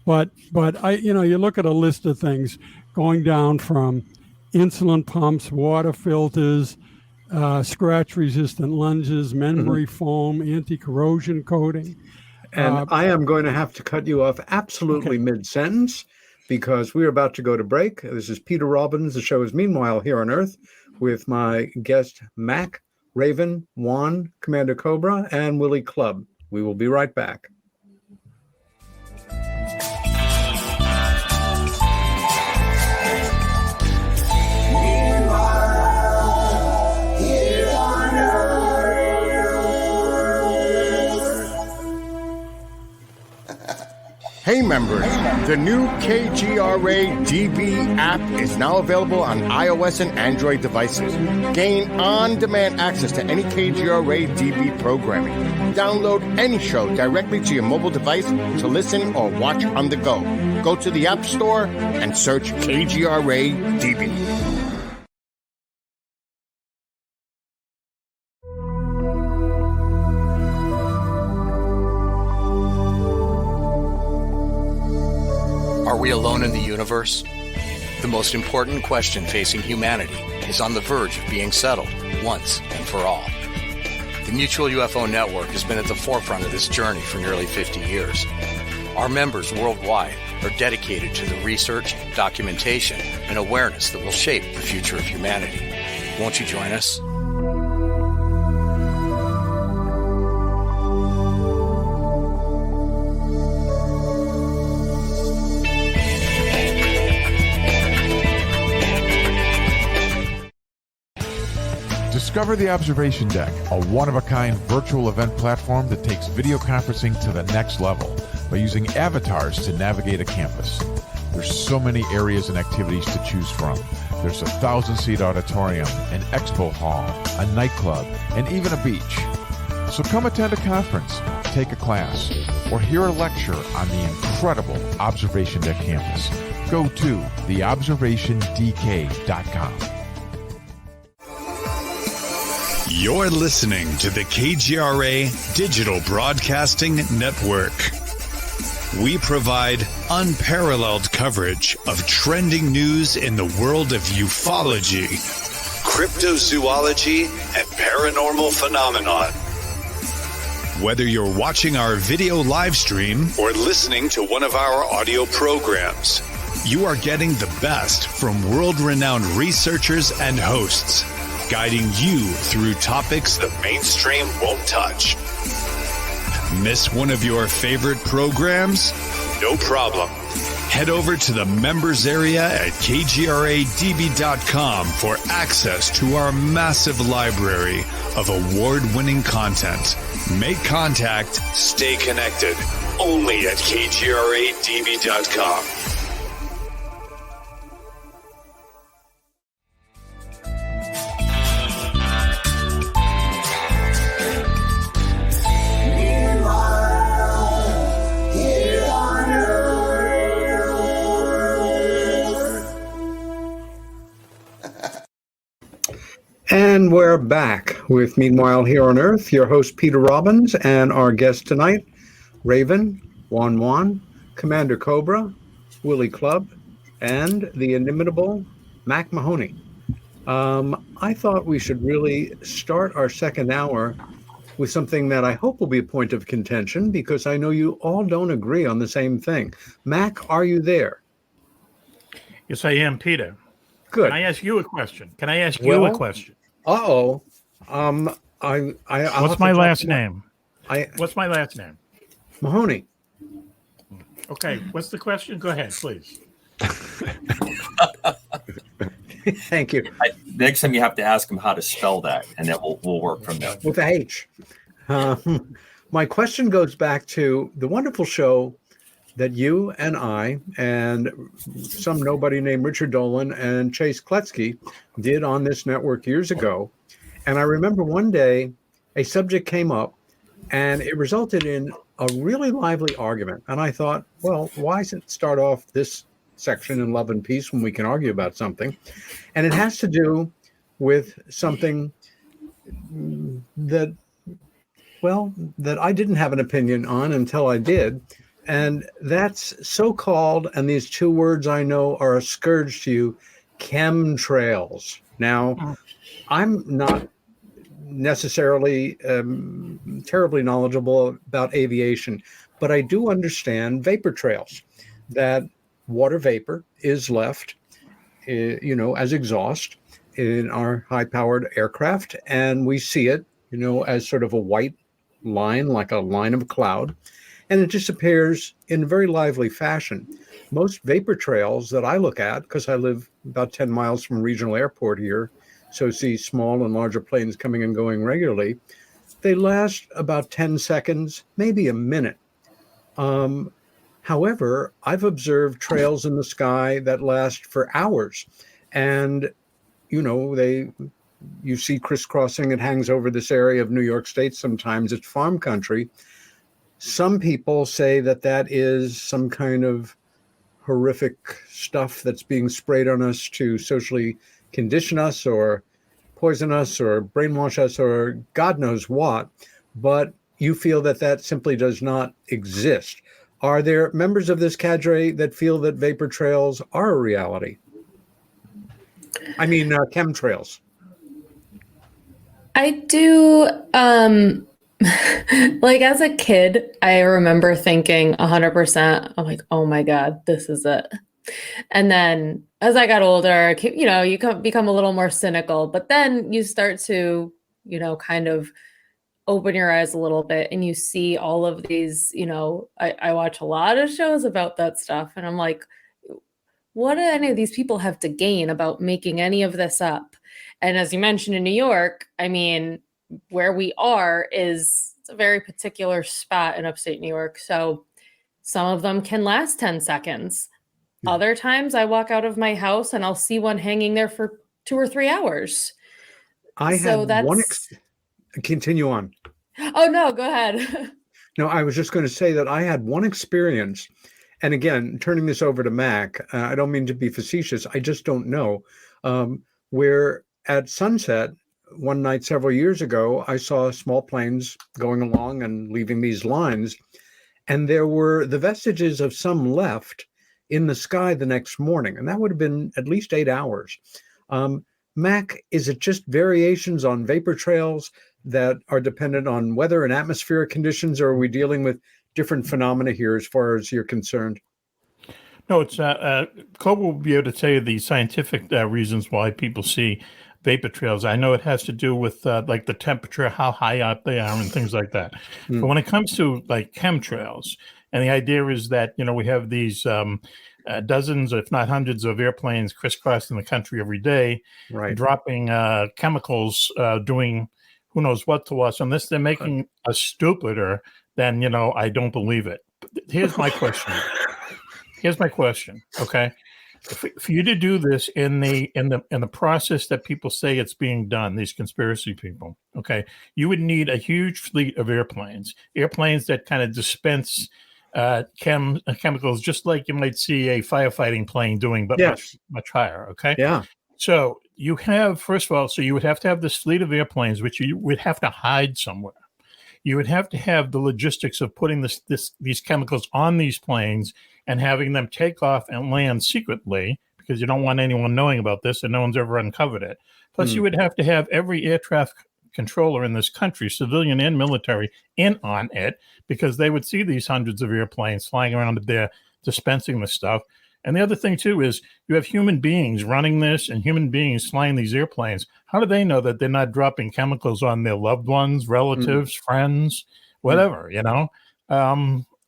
but you look at a list of things going down from insulin pumps, water filters, scratch-resistant lunges, memory foam, anti-corrosion coating. And I am going to have to cut you off absolutely mid-sentence because we're about to go to break. This is Peter Robbins. The show is Meanwhile Here on Earth with my guest, Mack, Raven, Juan, Commander Cobra, and Willie Clubb. We will be right back. Hey members, the new KGRA DB app is now available on iOS and Android devices. Gain on-demand access to any KGRA DB programming. Download any show directly to your mobile device to listen or watch on the go. Go to the App Store and search KGRA DB. Are we alone in the universe? The most important question facing humanity is on the verge of being settled once and for all. The Mutual UFO Network has been at the forefront of this journey for nearly 50 years. Our members worldwide are dedicated to the research, documentation, and awareness that will shape the future of humanity. Won't you join us? Discover the Observation Deck, a one-of-a-kind virtual event platform that takes video conferencing to the next level by using avatars to navigate a campus. There's so many areas and activities to choose from. There's a 1,000-seat auditorium, an expo hall, a nightclub, and even a beach. So come attend a conference, take a class, or hear a lecture on the incredible Observation Deck campus. Go to theobservationdk.com. You're listening to the KGRA Digital Broadcasting Network. We provide unparalleled coverage of trending news in the world of ufology, cryptozoology, and paranormal phenomenon. Whether you're watching our video live stream or listening to one of our audio programs, you are getting the best from world-renowned researchers and hosts, guiding you through topics the mainstream won't touch. Miss one of your favorite programs? No problem. Head over to the members area at kgradb.com for access to our massive library of award-winning content. Make contact, stay connected, only at kgradb.com. And we're back with Meanwhile Here on Earth, your host Peter Robbins, and our guest tonight, Raven, Juan, Commander Cobra, Willie Clubb, and the inimitable Mack Maloney. I thought we should really start our second hour with something that I hope will be a point of contention, because I know you all don't agree on the same thing. Mack, are you there? Yes, I am, Peter. Good. Can I ask you a question? Uh-oh. What's my last name? What's my last name? Mahoney. Okay. What's the question? Go ahead, please. Thank you. Next time you have to ask him how to spell that, and then we'll work from there. With a H. My question goes back to the wonderful show that you and I and some nobody named Richard Dolan and Chase Kletsky did on this network years ago. And I remember one day a subject came up and it resulted in a really lively argument. And I thought, well, why does it start off this section in Love and Peace when we can argue about something? And it has to do with something that, well, that I didn't have an opinion on until I did. And that's so-called, and these two words I know are a scourge to you, chemtrails. Now, I'm not necessarily terribly knowledgeable about aviation, but I do understand vapor trails, that water vapor is left, as exhaust in our high-powered aircraft, and we see it, as sort of a white line, like a line of cloud, and it disappears in a very lively fashion. Most vapor trails that I look at, because I live about 10 miles from a regional airport here, so see small and larger planes coming and going regularly, they last about 10 seconds, maybe a minute. However, I've observed trails in the sky that last for hours, and you see crisscrossing. It hangs over this area of New York State. Sometimes it's farm country. Some people say that is some kind of horrific stuff that's being sprayed on us to socially condition us or poison us or brainwash us or God knows what. But you feel that simply does not exist. Are there members of this cadre that feel that vapor trails are a reality? I mean, chemtrails. I do. Like as a kid, I remember thinking 100%, I'm like, oh my God, this is it. And then as I got older, you become a little more cynical, but then you start to, kind of open your eyes a little bit and you see all of these, I watch a lot of shows about that stuff. And I'm like, what do any of these people have to gain about making any of this up? And as you mentioned in New York, I mean, where we are is a very particular spot in upstate New York. So some of them can last 10 seconds. Other times I walk out of my house and I'll see one hanging there for 2 or 3 hours. Continue on. Oh, no, go ahead. No, I was just going to say that I had one experience. And again, turning this over to Mac, I don't mean to be facetious. I just don't know. Where at sunset, one night several years ago, I saw small planes going along and leaving these lines, and there were the vestiges of some left in the sky the next morning, and that would have been at least 8 hours. Mac, is it just variations on vapor trails that are dependent on weather and atmospheric conditions, or are we dealing with different phenomena here as far as you're concerned? No, it's Kobe will be able to tell you the scientific reasons why people see vapor trails. I know it has to do with like the temperature, how high up they are, and things like that. But when it comes to like chemtrails, and the idea is that we have these dozens, if not hundreds, of airplanes crisscrossing the country every day, right, dropping chemicals, doing who knows what to us. Unless they're making us stupider, then I don't believe it. Here's my question. Okay. For you to do this in the process that people say it's being done, these conspiracy people, okay, you would need a huge fleet of airplanes that kind of dispense chemicals, just like you might see a firefighting plane doing, but much higher. Okay. Yeah. So you have, first of all, you would have to have this fleet of airplanes, which you would have to hide somewhere. You would have to have the logistics of putting these chemicals on these planes and having them take off and land secretly, because you don't want anyone knowing about this, and no one's ever uncovered it. Plus, you would have to have every air traffic controller in this country, civilian and military, in on it, because they would see these hundreds of airplanes flying around there dispensing this stuff. And the other thing, too, is you have human beings running this and human beings flying these airplanes. How do they know that they're not dropping chemicals on their loved ones, relatives, friends, whatever,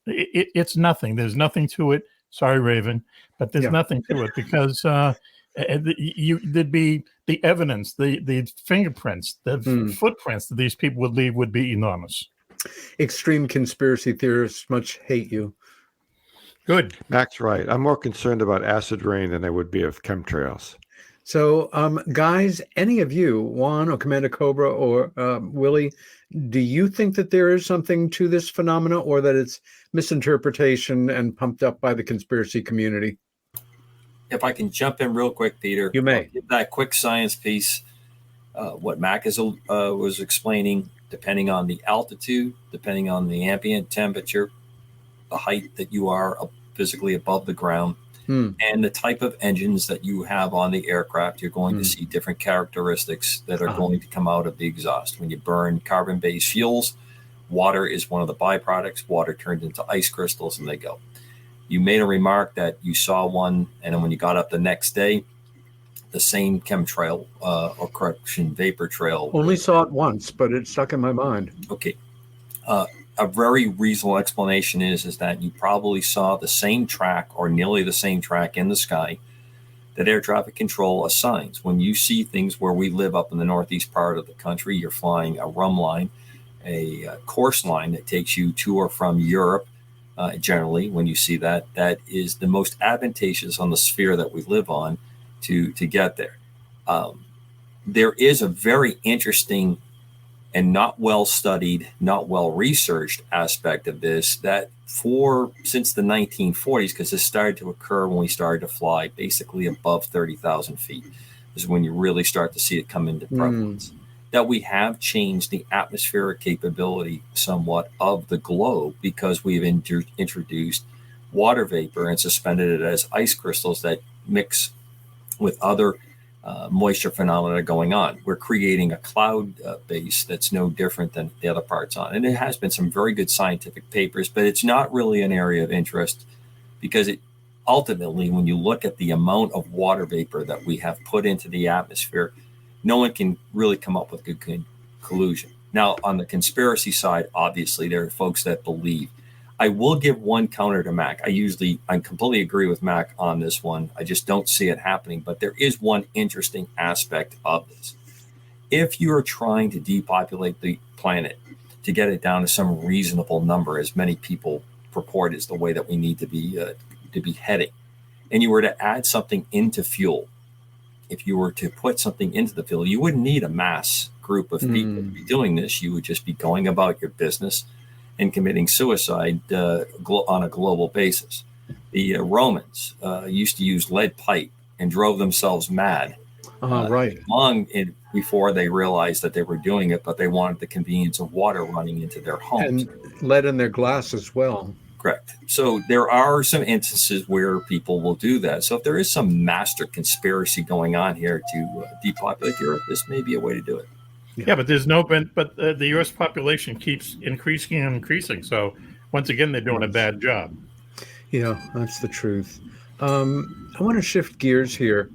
It's nothing. There's nothing to it. Sorry, Raven, but there's nothing to it, because there'd be the evidence, the fingerprints, the footprints that these people would leave would be enormous. Extreme conspiracy theorists much hate you. Good. Mac's right. I'm more concerned about acid rain than I would be of chemtrails. So, guys, any of you, Juan or Commander Cobra or Willie, do you think that there is something to this phenomena, or that it's misinterpretation and pumped up by the conspiracy community? If I can jump in real quick, Peter. You may. I'll give that quick science piece. What Mac was explaining, depending on the altitude, depending on the ambient temperature, the height that you are physically above the ground, and the type of engines that you have on the aircraft, you're going to see different characteristics that are going to come out of the exhaust. When you burn carbon-based fuels, water is one of the byproducts. Water turns into ice crystals and they go. You made a remark that you saw one, and then when you got up the next day, the same chemtrail or correction vapor trail. Only saw it once, but it stuck in my mind. Okay. A very reasonable explanation is that you probably saw the same track or nearly the same track in the sky that air traffic control assigns. When you see things where we live up in the northeast part of the country, you're flying a rum line, a course line that takes you to or from Europe. Generally, when you see that, that is the most advantageous on the sphere that we live on to get there. There is a very interesting and not well studied, not well researched aspect of this that since the 1940s, because this started to occur when we started to fly basically above 30,000 feet, is when you really start to see it come into prevalence. That we have changed the atmospheric capability somewhat of the globe because we've introduced water vapor and suspended it as ice crystals that mix with other moisture phenomena going on. We're creating a cloud base that's no different than the other parts on. And it has been some very good scientific papers, but it's not really an area of interest because it ultimately, when you look at the amount of water vapor that we have put into the atmosphere, no one can really come up with a good conclusion. Now, on the conspiracy side, obviously, there are folks that believe. I will give one counter to Mac. I completely agree with Mac on this one. I just don't see it happening. But there is one interesting aspect of this. If you're trying to depopulate the planet to get it down to some reasonable number, as many people purport is the way that we need to be heading, and you were to add something into fuel, if you were to put something into the fuel, you wouldn't need a mass group of people to be doing this. You would just be going about your business and committing suicide on a global basis. The Romans used to use lead pipe and drove themselves mad. Right. Long before they realized that they were doing it, but they wanted the convenience of water running into their homes. And lead in their glass as well. Correct. So there are some instances where people will do that. So if there is some master conspiracy going on here to depopulate the Earth, this may be a way to do it. Yeah, but there's but the U.S. population keeps increasing and increasing. So once again, they're doing a bad job. Yeah, that's the truth. I want to shift gears here.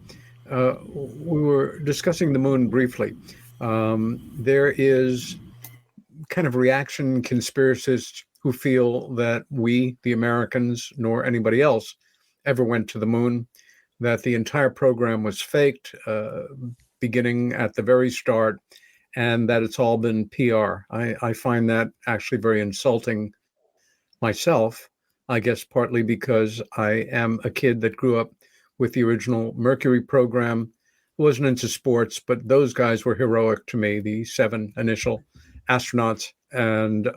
We were discussing the moon briefly. There is kind of reaction conspiracists who feel that we, the Americans, nor anybody else ever went to the moon, that the entire program was faked, beginning at the very start, and that it's all been PR. I find that actually very insulting myself, I guess partly because I am a kid that grew up with the original Mercury program. Wasn't into sports, but those guys were heroic to me, the 7 initial astronauts, and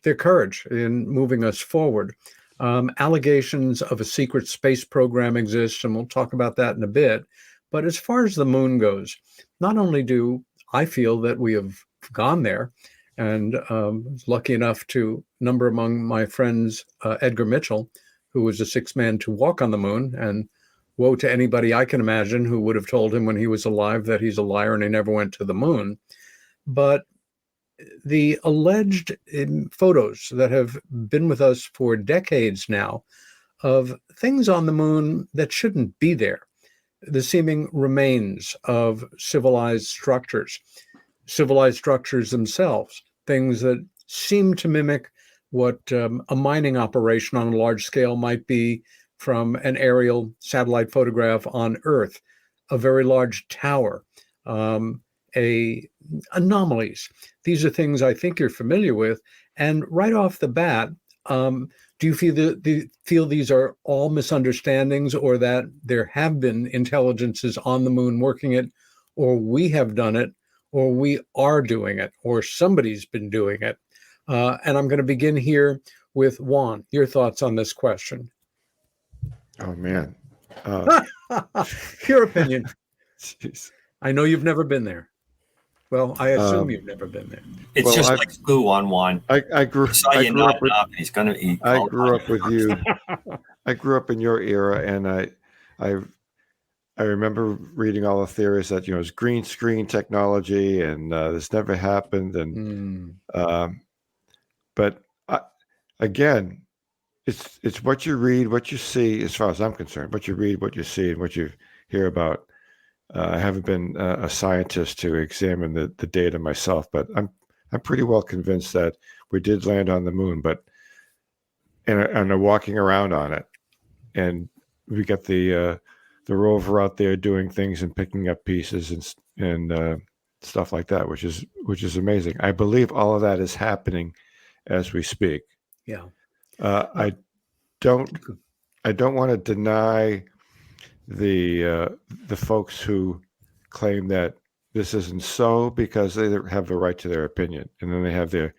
their courage in moving us forward. Allegations of a secret space program exist, and we'll talk about that in a bit. But as far as the moon goes, not only do I feel that we have gone there, and was lucky enough to number among my friends Edgar Mitchell, who was the 6th man to walk on the moon, and woe to anybody I can imagine who would have told him when he was alive that he's a liar and he never went to the moon. But the alleged photos that have been with us for decades now of things on the moon that shouldn't be there, the seeming remains of civilized structures themselves, things that seem to mimic what a mining operation on a large scale might be from an aerial satellite photograph on Earth, a very large tower, anomalies. These are things I think you're familiar with. And right off the bat, do you feel these are all misunderstandings, or that there have been intelligences on the moon working it, or we have done it, or we are doing it, or somebody's been doing it? And I'm going to begin here with Juan. Your thoughts on this question? Oh, man. Your opinion. Jeez. I know you've never been there. Well, I assume you've never been there. It's just like Stu on one. I grew up with he's gonna eat. I grew up with you. I grew up in your era, and I remember reading all the theories that it's green screen technology, and this never happened. And but again, it's what you read, what you see. As far as I'm concerned, what you read, what you see, and what you hear about. I haven't been a scientist to examine the data myself, but I'm pretty well convinced that we did land on the moon, and are walking around on it, and we got the rover out there doing things and picking up pieces and stuff like that, which is amazing. I believe all of that is happening as we speak. Yeah. I don't want to deny the folks who claim that this isn't so, because they have the right to their opinion, and then they have their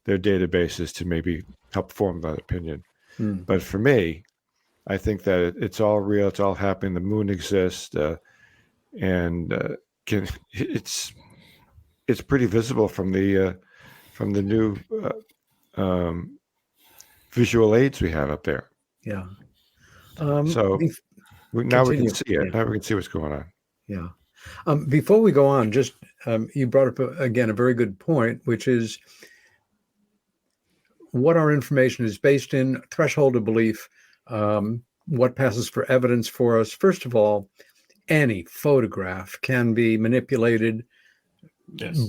databases to maybe help form that opinion. But for me, I think that it's all real. It's all happening. The moon exists, and it's pretty visible from the new visual aids we have up there. Yeah. So now we can see it. Yeah. Now we can see what's going on. Yeah. Before we go on, just you brought up again a very good point, which is what our information is based in, threshold of belief, what passes for evidence for us. First of all, any photograph can be manipulated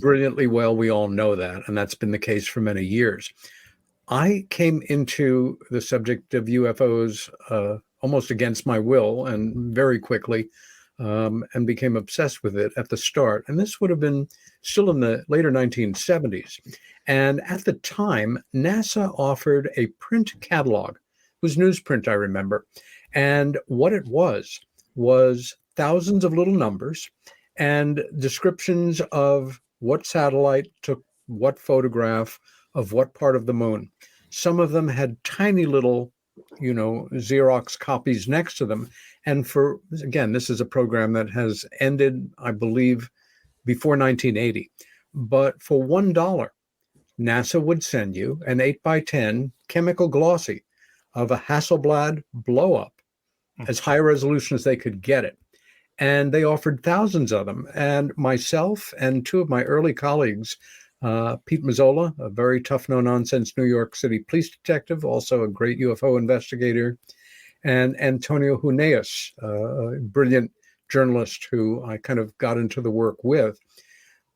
brilliantly well. We all know that, and that's been the case for many years. I came into the subject of UFOs almost against my will, and very quickly, and became obsessed with it at the start. And this would have been still in the later 1970s. And at the time, NASA offered a print catalog. It was newsprint, I remember. And what it was thousands of little numbers and descriptions of what satellite took what photograph of what part of the moon. Some of them had tiny little, Xerox copies next to them. And again, this is a program that has ended, I believe, before 1980. But for $1, NASA would send you an 8x10 chemical glossy of a Hasselblad blow-up, as high resolution as they could get it. And they offered thousands of them. And myself and two of my early colleagues, Pete Mazzola, a very tough, no-nonsense New York City police detective, also a great UFO investigator, and Antonio Huneeus, a brilliant journalist who I kind of got into the work with.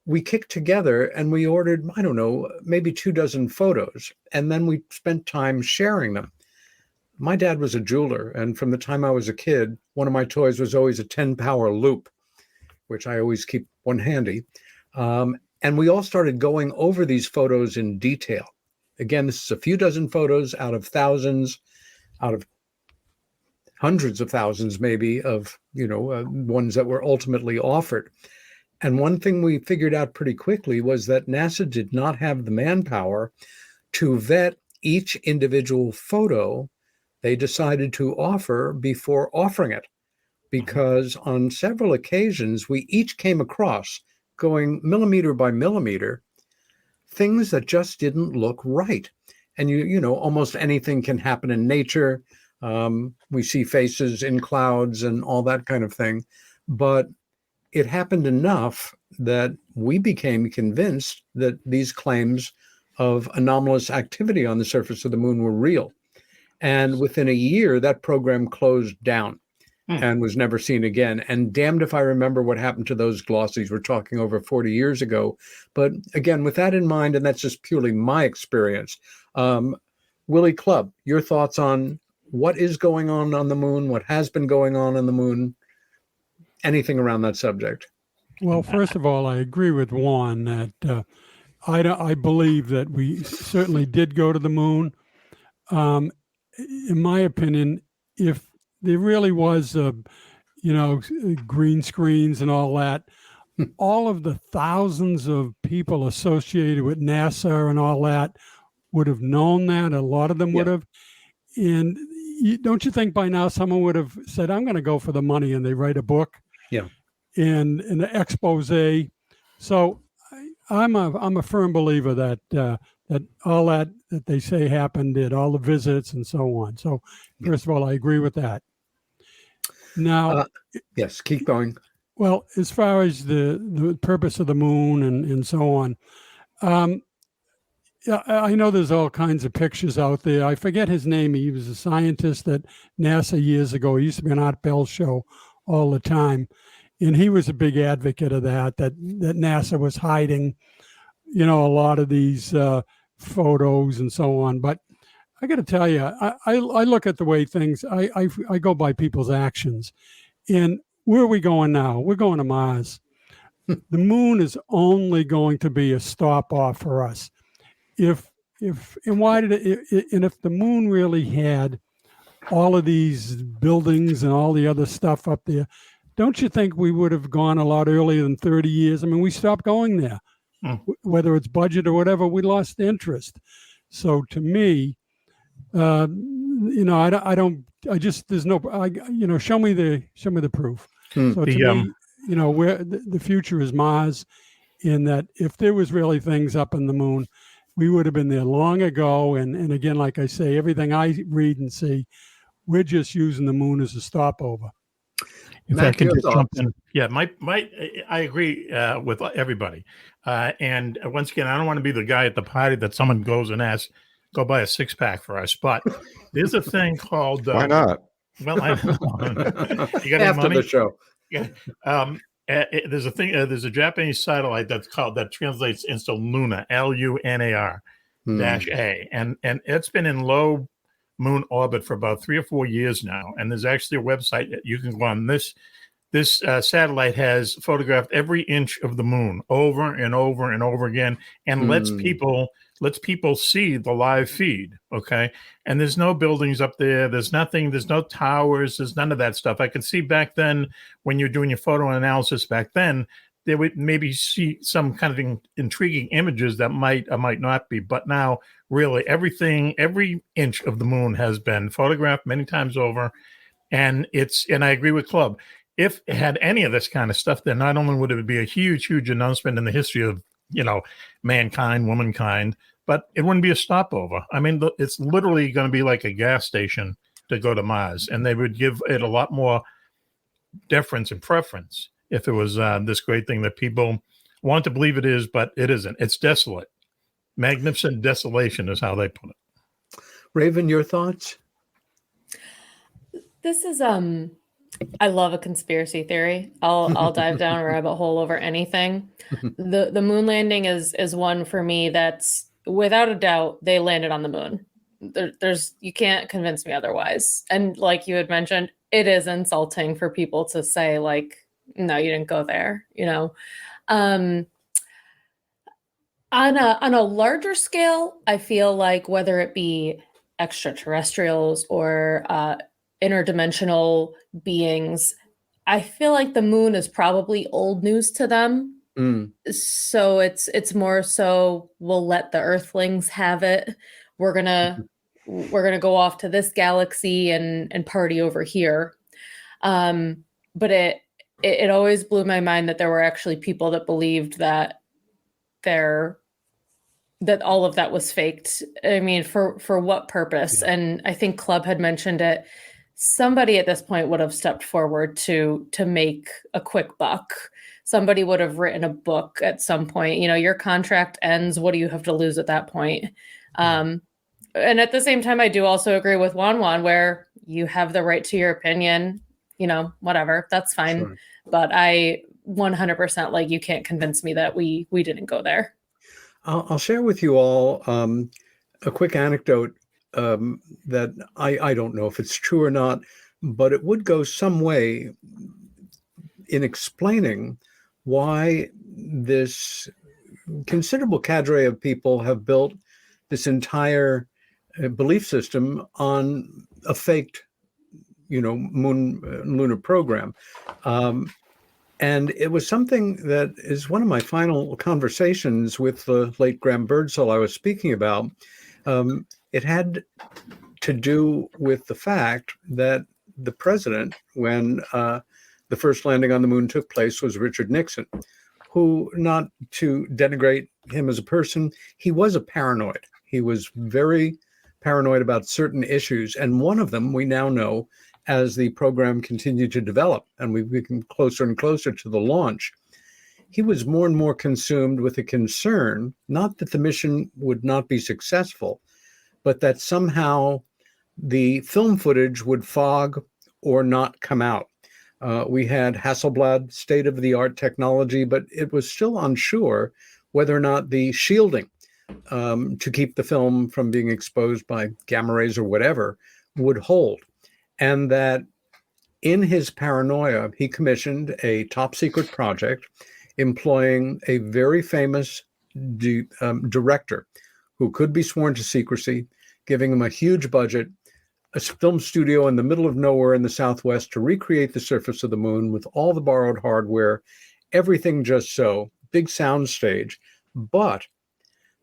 We kicked together and we ordered, I don't know, maybe 24 photos, and then we spent time sharing them. My dad was a jeweler, and from the time I was a kid, one of my toys was always a 10-power loop, which I always keep one handy. And we all started going over these photos in detail. Again, this is a few dozen photos out of thousands, out of hundreds of thousands, maybe, of, ones that were ultimately offered. And one thing we figured out pretty quickly was that NASA did not have the manpower to vet each individual photo they decided to offer before offering it, because on several occasions, we each came across, going millimeter by millimeter, things that just didn't look right. And almost anything can happen in nature. We see faces in clouds and all that kind of thing. But it happened enough that we became convinced that these claims of anomalous activity on the surface of the moon were real. And within a year, that program closed down and was never seen again. And damned if I remember what happened to those glossies. We're talking over 40 years ago. But again, with that in mind, and that's just purely my experience, Willie Clubb, your thoughts on what is going on the moon, what has been going on the moon, anything around that subject? Well, first of all, I agree with Juan that I believe that we certainly did go to the moon. In my opinion, if there really was, green screens and all that, all of the thousands of people associated with NASA and all that would have known that. A lot of them would have. And don't you think by now someone would have said, I'm going to go for the money, and they write a book? Yeah. And an expose. So I'm a firm believer that that all that they say happened, did all the visits and so on. So first of all, I agree with that. Now, yes, keep going. Well, as far as the purpose of the moon and so on, I know there's all kinds of pictures out there. I forget his name. He was a scientist at NASA years ago. He used to be on Art Bell show all the time. And he was a big advocate of that NASA was hiding, a lot of these photos and so on. But I got to tell you, I look at the way things, I go by people's actions. And where are we going now? We're going to Mars. The moon is only going to be a stop off for us. And if the moon really had all of these buildings and all the other stuff up there, don't you think we would have gone a lot earlier than 30 years? I mean, we stopped going there, whether it's budget or whatever, we lost interest. So to me, show me the proof. So to me, where the future is Mars, in that if there was really things up in the moon, we would have been there long ago. And again, like I say, everything I read and see, we're just using the moon as a stopover. If I can just jump in. Yeah, I agree with everybody. And once again, I don't want to be the guy at the party that someone goes and asks, go buy a 6-pack for us. But there's a thing called... Why not? Well, I don't know. You got any After money? the show. Yeah. There's a thing. There's a Japanese satellite that translates into Luna, Lunar -A, and it's been in low moon orbit for about 3 or 4 years now. And there's actually a website that you can go on. This satellite has photographed every inch of the moon over and over and over again, and lets people see the live feed. Okay. And there's no buildings up there. There's nothing. There's no towers. There's none of that stuff. I could see back then when you're doing your photo analysis back then, they would maybe see some kind of intriguing images that might or might not be. But now, really, every inch of the moon has been photographed many times over. And I agree with Club. If it had any of this kind of stuff, then not only would it be a huge, huge announcement in the history of, mankind, womankind, but it wouldn't be a stopover. I mean, it's literally going to be like a gas station to go to Mars, and they would give it a lot more deference and preference if it was this great thing that people want to believe it is, but it isn't. It's desolate. Magnificent desolation is how they put it. Raven, your thoughts? This is I love a conspiracy theory. I'll dive down a rabbit hole over anything. The moon landing is one for me that's without a doubt they landed on the moon. There's you can't convince me otherwise. And like you had mentioned, it is insulting for people to say like, no, you didn't go there. On a larger scale, I feel like whether it be extraterrestrials or interdimensional beings, I feel like the moon is probably old news to them. So it's more so we'll let the Earthlings have it. We're gonna go off to this galaxy and party over here. But it always blew my mind that there were actually people that believed that all of that was faked. I mean, for what purpose? Yeah. And I think Club had mentioned it. Somebody at this point would have stepped forward to make a quick buck. Somebody would have written a book at some point. Your contract ends. What do you have to lose at that point? And at the same time, I do also agree with Juan where you have the right to your opinion, whatever, that's fine. Sure. But I 100% like, you can't convince me that we didn't go there. I'll share with you all a quick anecdote that I don't know if it's true or not, but it would go some way in explaining why this considerable cadre of people have built this entire belief system on a faked, lunar program. And it was something that is one of my final conversations with the late Graham Birdsall I was speaking about. It had to do with the fact that the president, when the first landing on the moon took place, was Richard Nixon, who, not to denigrate him as a person, he was a paranoid. He was very paranoid about certain issues. And one of them we now know, as the program continued to develop and we've become closer and closer to the launch, he was more and more consumed with a concern, not that the mission would not be successful, but that somehow the film footage would fog or not come out. We had Hasselblad state-of-the-art technology, but it was still unsure whether or not the shielding to keep the film from being exposed by gamma rays or whatever would hold. And that in his paranoia, he commissioned a top secret project employing a very famous director who could be sworn to secrecy, giving him a huge budget, a film studio in the middle of nowhere in the Southwest to recreate the surface of the moon with all the borrowed hardware, everything just so, big sound stage, but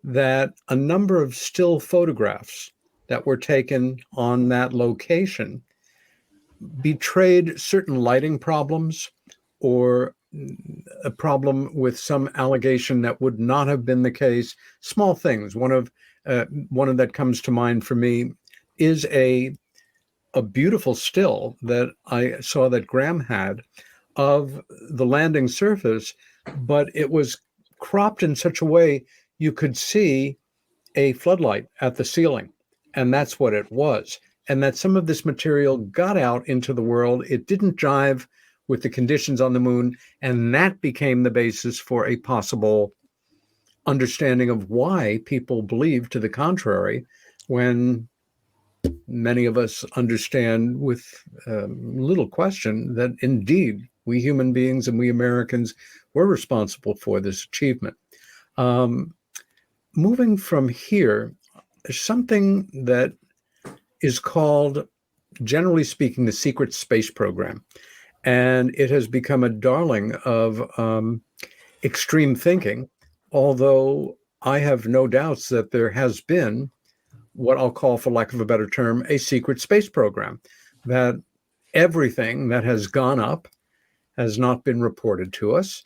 that a number of still photographs that were taken on that location betrayed certain lighting problems or a problem with some allegation that would not have been the case. Small things. One of that comes to mind for me is a beautiful still that I saw that Graham had of the landing surface, but it was cropped in such a way you could see a floodlight at the ceiling, and that's what it was. And that some of this material got out into the world. It didn't jive with the conditions on the moon, and that became the basis for a possible understanding of why people believe to the contrary, when many of us understand with little question that indeed we human beings and we Americans were responsible for this achievement. Moving from here, something that is called, generally speaking, the secret space program. And it has become a darling of extreme thinking, although I have no doubts that there has been what I'll call, for lack of a better term, a secret space program, that everything that has gone up has not been reported to us.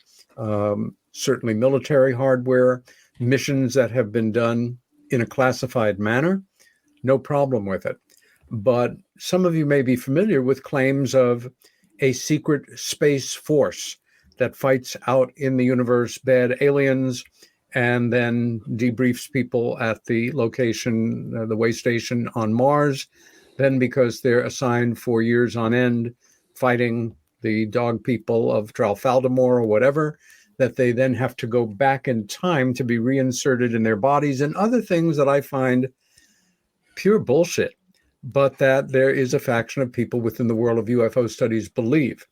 Certainly military hardware, missions that have been done in a classified manner, no problem with it. But some of you may be familiar with claims of a secret space force that fights out in the universe, bad aliens, and then debriefs people at the location, the way station on Mars. Then, because they're assigned for years on end fighting the dog people of Tralfaldamore or whatever, that they then have to go back in time to be reinserted in their bodies, and other things that I find pure bullshit, but that there is a faction of people within the world of UFO studies believe.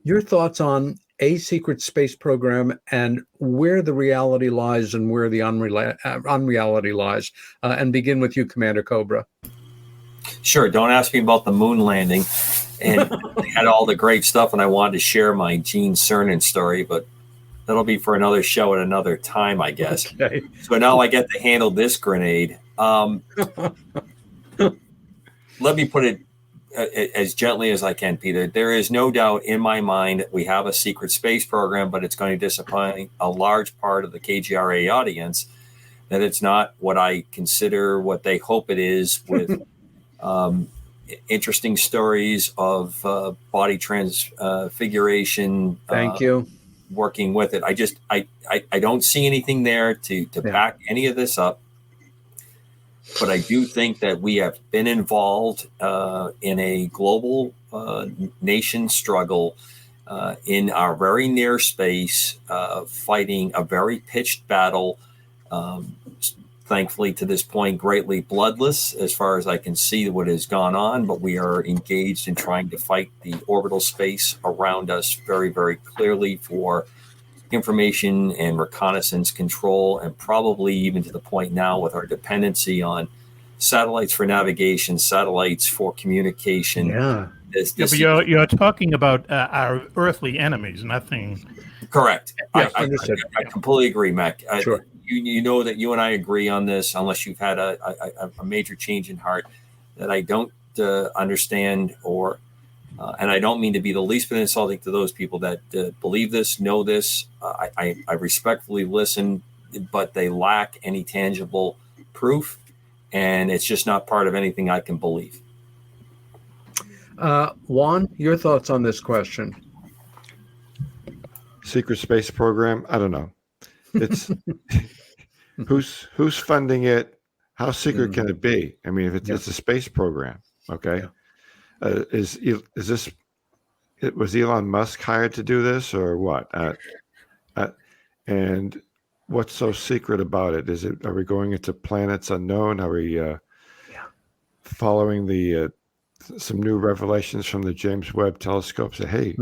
Your thoughts on a secret space program and where the reality lies and where the unreality lies, and begin with you, Commander Cobra. Sure. Don't ask me about the moon landing. And I had all the great stuff, and I wanted to share my Gene Cernan story, but that'll be for another show at another time, I guess. Okay. So now I get to handle this grenade. Let me put it as gently as I can, Peter. There is no doubt in my mind that we have a secret space program, but it's going to disappoint a large part of the KGRA audience, that it's not what I consider what they hope it is, with interesting stories of body transfiguration. Thank you. Working with it. I don't see anything there to back any of this up. But I do think that we have been involved in a global nation struggle in our very near space, fighting a very pitched battle, thankfully to this point greatly bloodless as far as I can see what has gone on, but we are engaged in trying to fight the orbital space around us very, very clearly for information and reconnaissance control, and probably even to the point now with our dependency on satellites for navigation, satellites for communication. Yeah. But you're talking about our earthly enemies, nothing. Correct. Yes, I completely agree, Mac. Sure. You know that you and I agree on this, unless you've had a major change in heart that I don't understand, or and I don't mean to be the least bit insulting to those people that believe this, know this. I respectfully listen, but they lack any tangible proof, and it's just not part of anything I can believe. Juan, your thoughts on this question? Secret space program? I don't know. It's who's funding it? How secret can it be? I mean, if it's a space program, okay. Was Elon Musk hired to do this, or what? And what's so secret about it? Are we going into planets unknown? Are we following the some new revelations from the James Webb Telescope? Say, hey,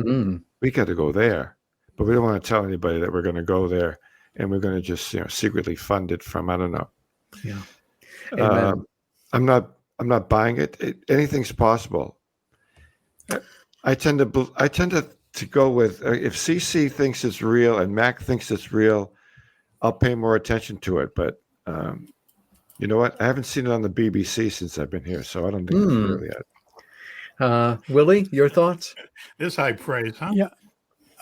we got to go there, but we don't want to tell anybody that we're going to go there, and we're going to just secretly fund it from, I don't know. Yeah. I'm not buying it. Anything's possible. I tend to go with if CC thinks it's real and Mac thinks it's real, I'll pay more attention to it. But you know what? I haven't seen it on the BBC since I've been here, so I don't think it's real yet. Willie, your thoughts? This high praise, huh? Yeah,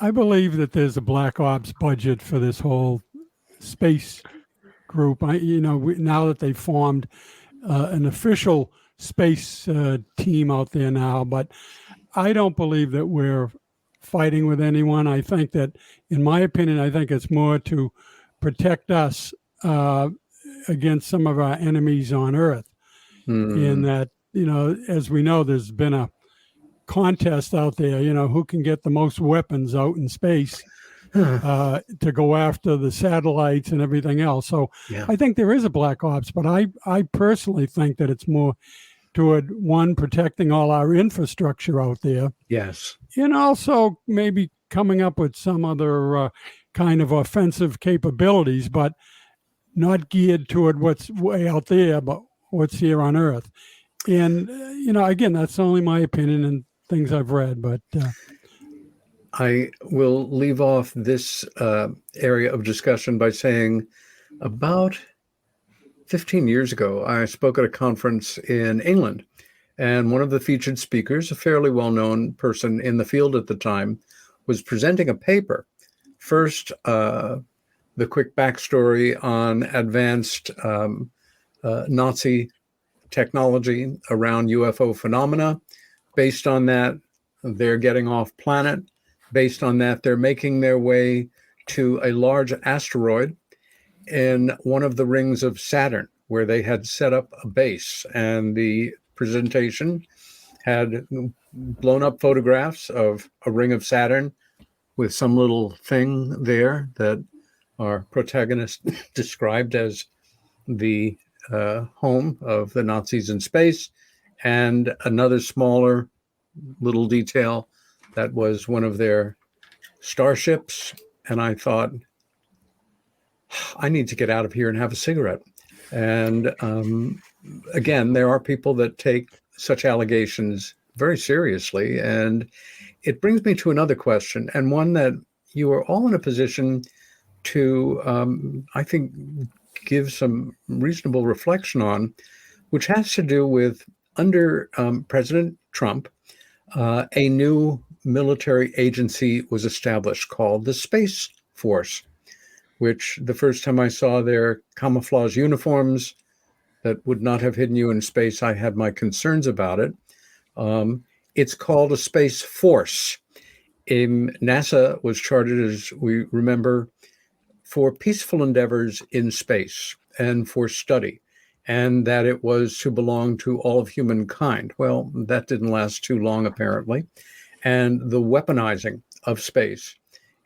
I believe that there's a Black Ops budget for this whole space group. Now that they've formed an official space team out there now, but I don't believe that we're fighting with anyone. I think that, in my opinion, it's more to protect us against some of our enemies on Earth. In that, as we know, there's been a contest out there, who can get the most weapons out in space to go after the satellites and everything else. So I think there is a Black Ops, but I personally think that it's more toward protecting all our infrastructure out there. Yes. And also maybe coming up with some other kind of offensive capabilities, but not geared toward what's way out there, but what's here on Earth. And, again, that's only my opinion and things I've read, but I will leave off this area of discussion by saying about 15 years ago, I spoke at a conference in England, and one of the featured speakers, a fairly well-known person in the field at the time, was presenting a paper. First, the quick backstory on advanced Nazi technology around UFO phenomena. Based on that, they're getting off planet. Based on that, they're making their way to a large asteroid in one of the rings of Saturn, where they had set up a base. And the presentation had blown up photographs of a ring of Saturn with some little thing there that our protagonist described as the home of the Nazis in space, and another smaller little detail that was one of their starships. And I thought, I need to get out of here and have a cigarette. And again, there are people that take such allegations very seriously. And it brings me to another question, and one that you are all in a position to, I think, give some reasonable reflection on, which has to do with under President Trump, a new military agency was established called the Space Force, which the first time I saw their camouflage uniforms that would not have hidden you in space, I had my concerns about it. It's called a Space Force. NASA was chartered, as we remember, for peaceful endeavors in space and for study, and that it was to belong to all of humankind. Well, that didn't last too long, apparently. And the weaponizing of space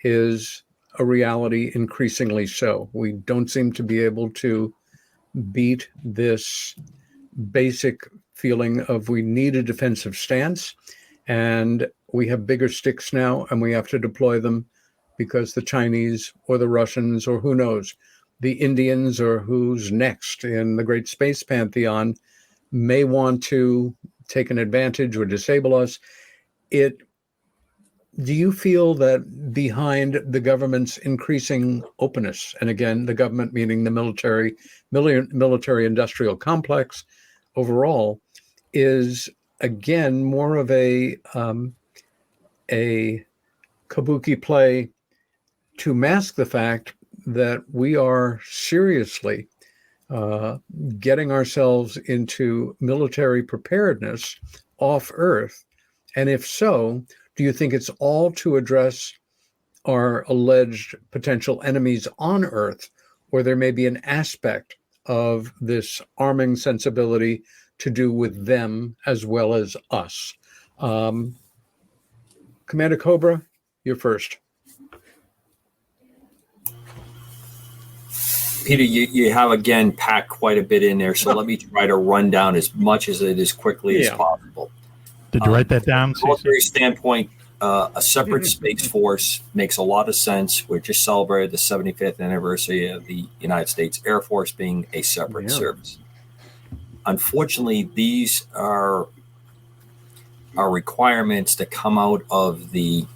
is a reality increasingly so. We don't seem to be able to beat this basic feeling of we need a defensive stance, and we have bigger sticks now, and we have to deploy them because the Chinese or the Russians or who knows, the Indians or who's next in the great space pantheon may want to take an advantage or disable us. Do you feel that behind the government's increasing openness, and again, the government meaning the military industrial complex overall, is again more of a kabuki play to mask the fact that we are seriously getting ourselves into military preparedness off Earth? And if so, do you think it's all to address our alleged potential enemies on Earth, or there may be an aspect of this arming sensibility to do with them as well as us? Commander Cobra, you're first. Peter, you have again packed quite a bit in there, so let me try to run down as much as it as quickly as possible. Did you write that down? From a military standpoint, a separate Space Force makes a lot of sense. We just celebrated the 75th anniversary of the United States Air Force being a separate service. Unfortunately, these are requirements that come out of the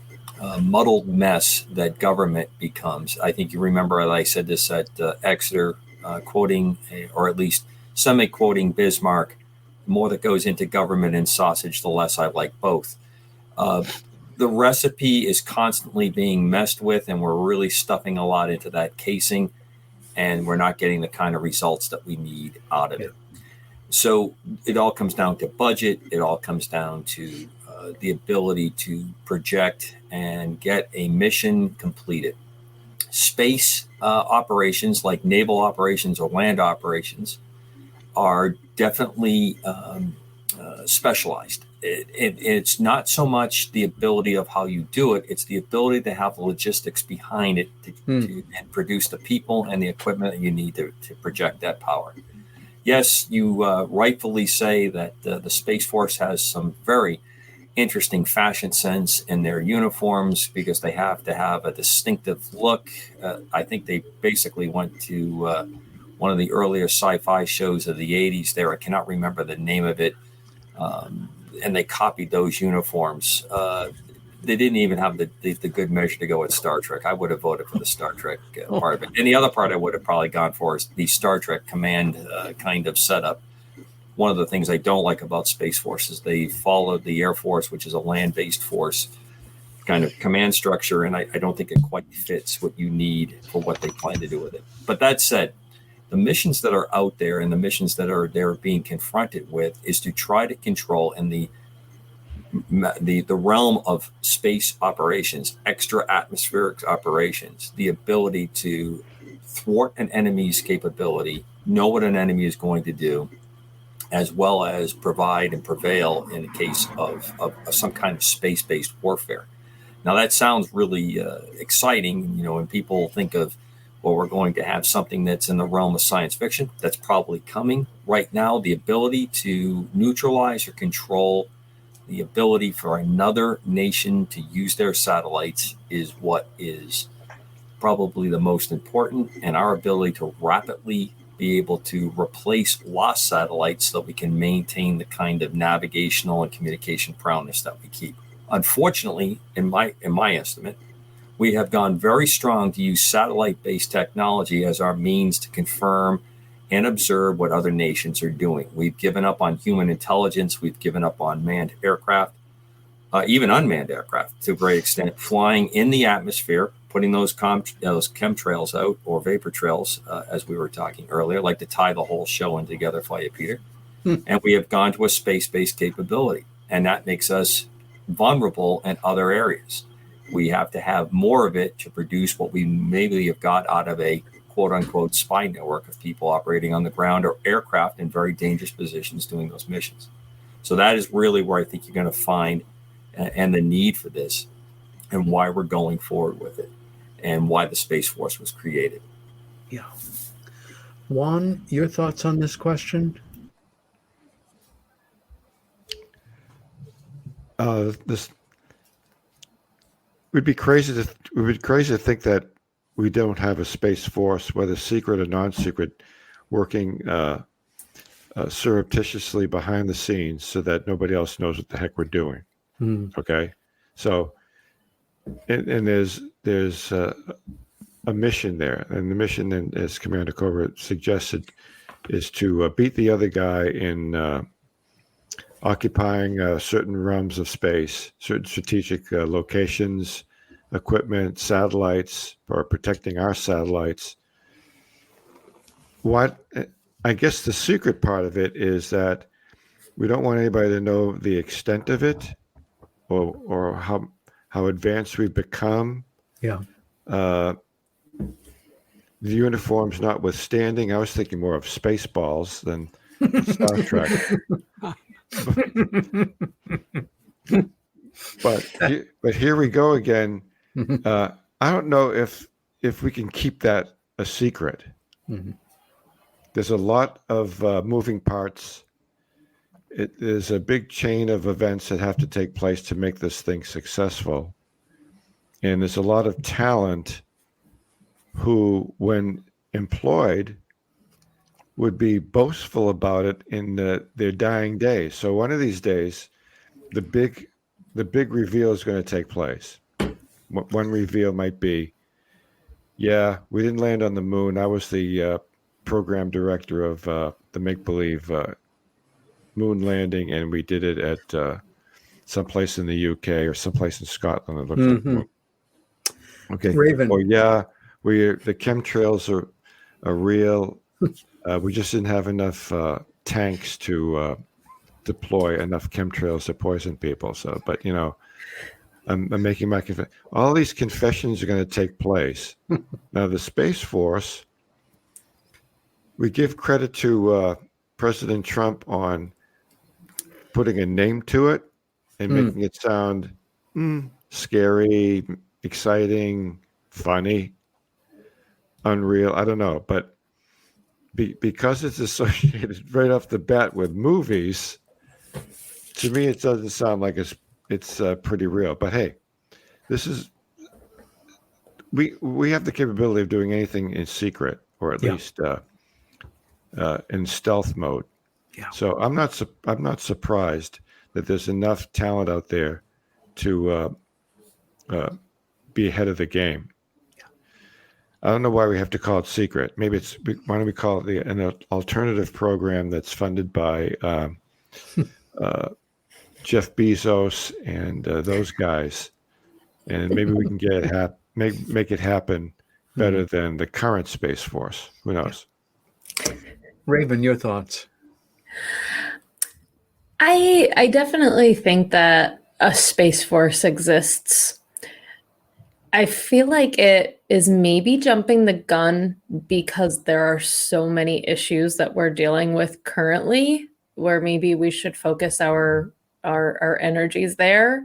muddled mess that government becomes. I think you remember I said this at Exeter, quoting, or at least semi-quoting Bismarck, the more that goes into government and sausage, the less I like both. The recipe is constantly being messed with, and we're really stuffing a lot into that casing, and we're not getting the kind of results that we need out of it. So it all comes down to budget. It all comes down to the ability to project and get a mission completed. Space operations like naval operations or land operations are definitely specialized. It's not so much the ability of how you do it, it's the ability to have the logistics behind it to and produce the people and the equipment that you need to project that power. Yes, you rightfully say that the Space Force has some very interesting fashion sense in their uniforms because they have to have a distinctive look. I think they basically went to one of the earlier sci-fi shows of the 80s there. I cannot remember the name of it. And they copied those uniforms. They didn't even have the good measure to go with Star Trek. I would have voted for the Star Trek part of it. And the other part I would have probably gone for is the Star Trek command kind of setup. One of the things I don't like about Space Force is they followed the Air Force, which is a land-based force, kind of command structure, and I don't think it quite fits what you need for what they plan to do with it. But that said, the missions that are out there and the missions that they're being confronted with is to try to control in the realm of space operations, extra atmospheric operations, the ability to thwart an enemy's capability, know what an enemy is going to do, as well as provide and prevail in the case of some kind of space-based warfare. Now that sounds really exciting, when people think of, well, we're going to have something that's in the realm of science fiction. That's probably coming right now. The ability to neutralize or control the ability for another nation to use their satellites is what is probably the most important, and our ability to rapidly be able to replace lost satellites so that we can maintain the kind of navigational and communication prowess that we keep. Unfortunately, in my estimate, we have gone very strong to use satellite-based technology as our means to confirm and observe what other nations are doing. We've given up on human intelligence. We've given up on manned aircraft, even unmanned aircraft to a great extent, flying in the atmosphere, putting those chemtrails out, or vapor trails, as we were talking earlier. I'd like to tie the whole show in together for you, Peter. And we have gone to a space-based capability, and that makes us vulnerable in other areas. We have to have more of it to produce what we maybe have got out of a quote-unquote spy network of people operating on the ground or aircraft in very dangerous positions doing those missions. So that is really where I think you're going to find and the need for this, and why we're going forward with it, and why the Space Force was created. Yeah. Juan, your thoughts on this question? We'd be crazy to think that we don't have a space force, whether secret or non-secret, working surreptitiously behind the scenes so that nobody else knows what the heck we're doing. Okay, so and there's a mission there, and the mission, as Commander Cobra suggested, is to beat the other guy in occupying certain realms of space, certain strategic locations, equipment, satellites, or protecting our satellites. I guess the secret part of it is that we don't want anybody to know the extent of it, or how advanced we've become. Yeah. The uniforms notwithstanding, I was thinking more of Spaceballs than Star Trek. but here we go again. I don't know if we can keep that a secret. Mm-hmm. There's a lot of moving parts. There's a big chain of events that have to take place to make this thing successful. And there's a lot of talent who, when employed, would be boastful about it in their dying days. So one of these days, the big reveal is going to take place. One reveal might be, yeah, we didn't land on the moon. I was the program director of the make-believe moon landing, and we did it at someplace in the UK or someplace in Scotland. It looks like the moon. Okay. Raven. Or yeah, the chemtrails are real. We just didn't have enough tanks to deploy enough chemtrails to poison people. So, but I'm making my confession. All these confessions are going to take place. Now, the Space Force, we give credit to President Trump on putting a name to it and making it sound scary, exciting, funny, unreal. I don't know, but because it's associated right off the bat with movies, to me it doesn't sound like it's pretty real. But hey, this is we have the capability of doing anything in secret, or at least in stealth mode. Yeah. So I'm not surprised that there's enough talent out there to be ahead of the game. I don't know why we have to call it secret. Maybe why don't we call it an alternative program that's funded by Jeff Bezos and those guys, and maybe we can get it make it happen better than the current Space Force. Who knows? Raven, your thoughts? I definitely think that a Space Force exists. I feel like it is maybe jumping the gun because there are so many issues that we're dealing with currently, where maybe we should focus our energies there.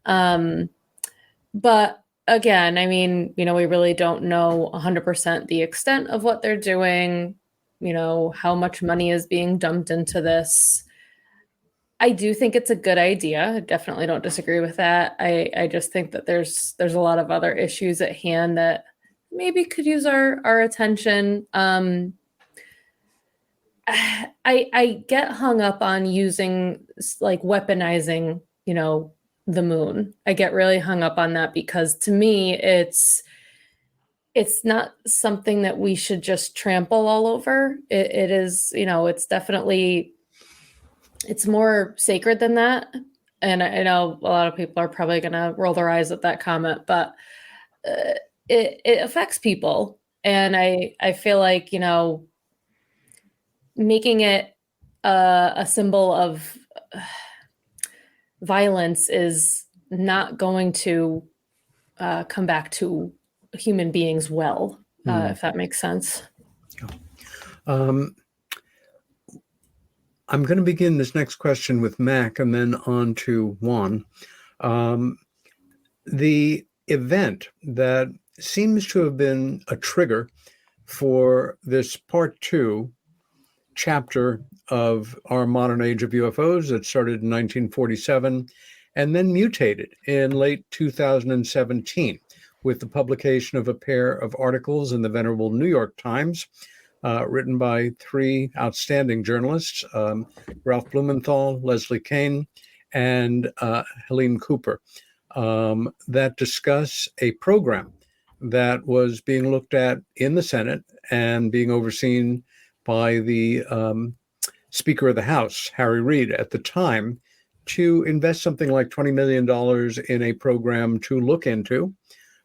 But again, I mean, we really don't know 100% the extent of what they're doing, how much money is being dumped into this. I do think it's a good idea. I definitely don't disagree with that. I just think that there's a lot of other issues at hand that maybe could use our attention. I get hung up on using, like, weaponizing, the moon. I get really hung up on that because to me it's not something that we should just trample all over. It is, it's definitely, it's more sacred than that. And I know a lot of people are probably going to roll their eyes at that comment, but it affects people. And I feel like, making it a symbol of violence is not going to come back to human beings well, if that makes sense. I'm going to begin this next question with Mack and then on to Juan. The event that seems to have been a trigger for this part 2 chapter of our modern age of UFOs that started in 1947 and then mutated in late 2017 with the publication of a pair of articles in the venerable New York Times, written by three outstanding journalists, Ralph Blumenthal, Leslie Kane, and Helene Cooper, that discuss a program that was being looked at in the Senate and being overseen by the Speaker of the House, Harry Reid, at the time, to invest something like $20 million in a program to look into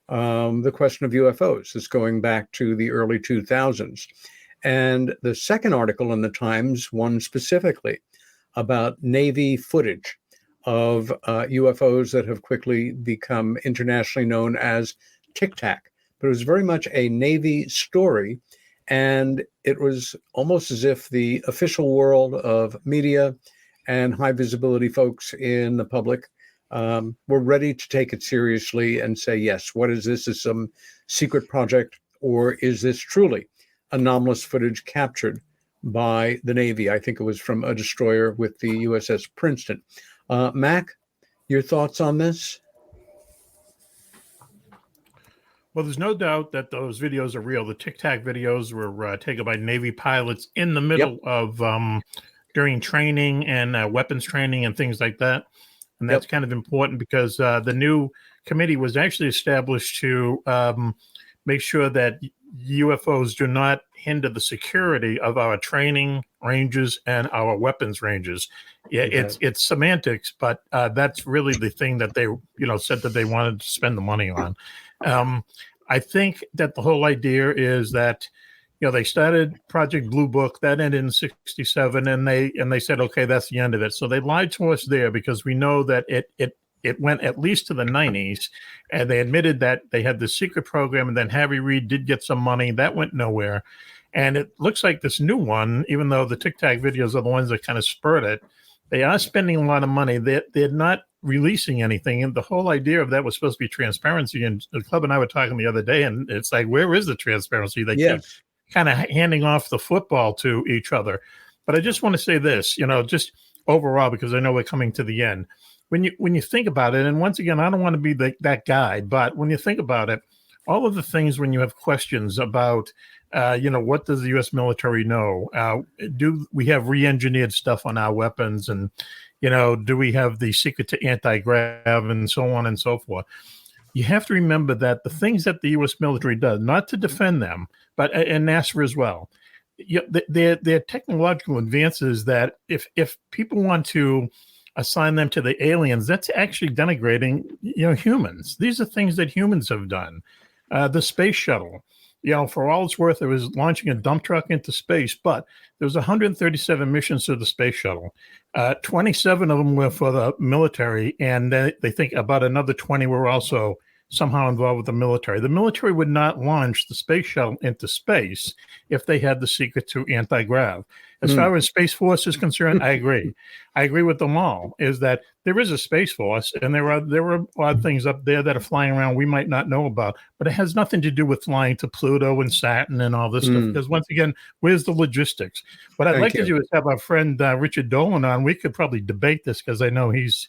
the question of UFOs. This going back to the early 2000s. And the second article in the Times, one specifically about Navy footage of UFOs that have quickly become internationally known as Tic Tac. But it was very much a Navy story. And it was almost as if the official world of media and high visibility folks in the public were ready to take it seriously and say, yes, what is this? Is some secret project, or is this truly anomalous footage captured by the Navy? I think it was from a destroyer with the USS Princeton. Mac, your thoughts on this? Well, there's no doubt that those videos are real. The Tic Tac videos were taken by Navy pilots in the middle of during training and weapons training and things like that. And that's kind of important because the new committee was actually established to make sure that UFOs do not hinder the security of our training ranges and our weapons ranges. Yeah, it's semantics, but that's really the thing that they said that they wanted to spend the money on. I think that the whole idea is that they started Project Blue Book, that ended in '67, and they said, okay, that's the end of it. So they lied to us there because we know that it went at least to the 90s, and they admitted that they had the secret program, and then Harry Reid did get some money. That went nowhere. And it looks like this new one, even though the Tic Tac videos are the ones that kind of spurred it, they are spending a lot of money. They're not releasing anything. And the whole idea of that was supposed to be transparency. And the club and I were talking the other day, and it's like, where is the transparency? They keep kind of handing off the football to each other. But I just want to say this, just overall, because I know we're coming to the end. When you think about it, and once again, I don't want to be that guy, but when you think about it, all of the things when you have questions about, what does the U.S. military know? Do we have re-engineered stuff on our weapons? And, do we have the secret to anti-grav and so on and so forth? You have to remember that the things that the U.S. military does, not to defend them, but and NASA as well, they're technological advances that if people want to assign them to the aliens, that's actually denigrating, humans. These are things that humans have done. The space shuttle, for all it's worth, it was launching a dump truck into space, but there was 137 missions to the space shuttle. 27 of them were for the military, and they think about another 20 were also somehow involved with the military. The military would not launch the space shuttle into space if they had the secret to anti-grav. As far as Space Force is concerned, I agree. I agree with them all, is that there is a Space Force, and there are odd things up there that are flying around we might not know about, but it has nothing to do with flying to Pluto and Saturn and all this stuff, because once again, where's the logistics? What I'd like to do is have our friend Richard Dolan on. We could probably debate this, because I know he's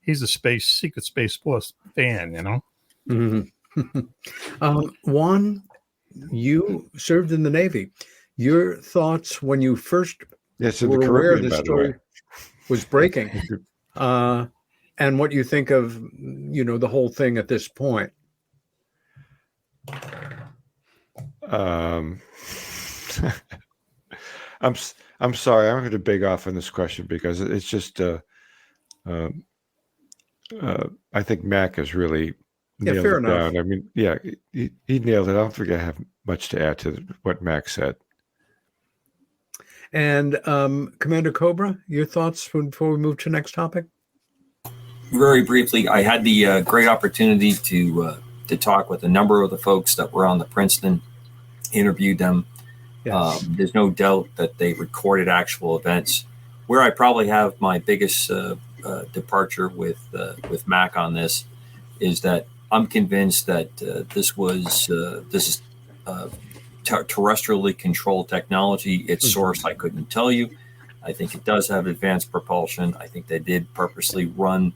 a Secret Space Force fan, Juan, you served in the Navy. Your thoughts when you first were aware the story was breaking, and what you think of the whole thing at this point? I'm sorry, I'm going to beg off on this question because it's just I think Mac has really nailed fair it enough. down. I mean, he nailed it. I don't think I have much to add to what Mac said. And Commander Cobra, your thoughts before we move to the next topic? Very briefly, I had the great opportunity to talk with a number of the folks that were on the Princeton, interviewed them. Yes. There's no doubt that they recorded actual events. Where I probably have my biggest departure with Mac on this is that I'm convinced that this is terrestrially controlled technology. Its source I couldn't tell you. I think it does have advanced propulsion. I think they did purposely run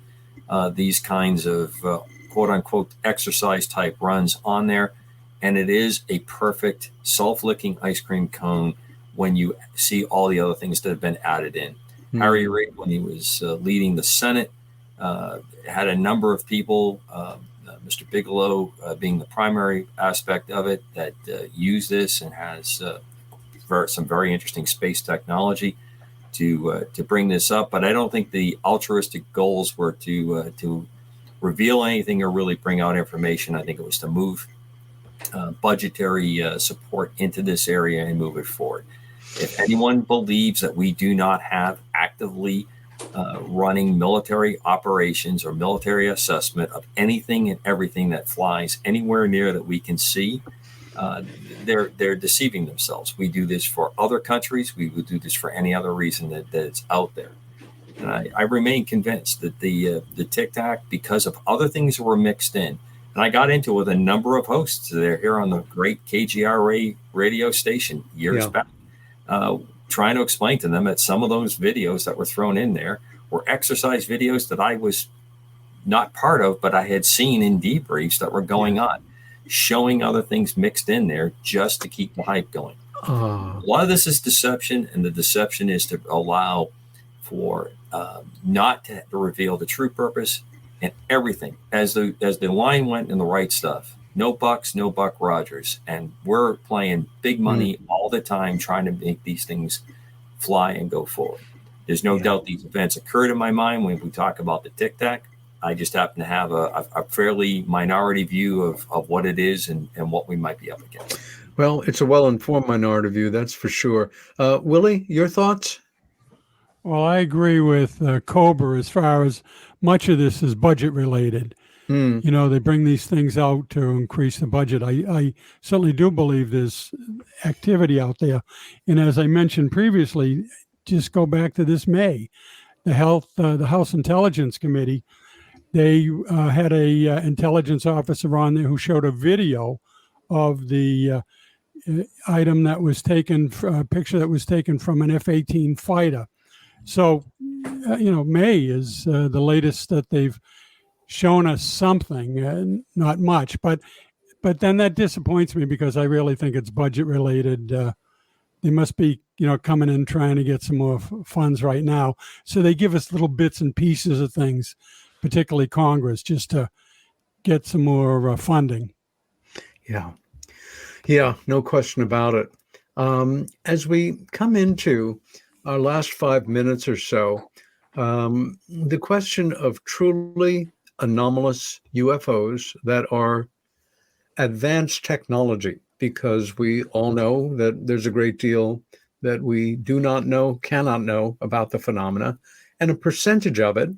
these kinds of quote unquote exercise type runs on there. And it is a perfect self-licking ice cream cone when you see all the other things that have been added in. Harry Reid, when he was leading the Senate, had a number of people, Mr. Bigelow being the primary aspect of it, that use this and has some very interesting space technology to bring this up. But I don't think the altruistic goals were to reveal anything or really bring out information. I think it was to move budgetary support into this area and move it forward. If anyone believes that we do not have actively running military operations or military assessment of anything and everything that flies anywhere near that we can see, they're deceiving themselves. We do this for other countries. We would do this for any other reason that it's out there. And I remain convinced that the Tic Tac, because of other things that were mixed in, and I got into it with a number of hosts there here on the great KGRA radio station years back, trying to explain to them that some of those videos that were thrown in there were exercise videos that I was not part of, but I had seen in debriefs that were going on, showing other things mixed in there just to keep the hype going. A lot of this is deception, and the deception is to allow for not to reveal the true purpose and everything. As the line went in the right stuff, no bucks, no Buck Rogers, and we're playing big money all the time trying to make these things fly and go forward. There's no doubt these events occurred in my mind when we talk about the Tic Tac. I just happen to have a fairly minority view of what it is and what we might be up against. Well, it's a well-informed minority view, that's for sure. Willie, your thoughts? Well, I agree with Cobra as far as much of this is budget related. You know, they bring these things out to increase the budget. I certainly do believe there's activity out there. And as I mentioned previously, just go back to this May, the House Intelligence Committee, they had a intelligence officer on there who showed a video of the item that was taken, a picture that was taken from an F-18 fighter. So, you know, May is the latest that they've shown us something, not much, but then that disappoints me because I really think it's budget related. They must be, you know, coming in trying to get some more funds right now. So they give us little bits and pieces of things, particularly Congress, just to get some more funding. Yeah, no question about it. As we come into our last 5 minutes or so, the question of truly anomalous UFOs that are advanced technology, because we all know that there's a great deal that we do not know, cannot know about the phenomena, and a percentage of it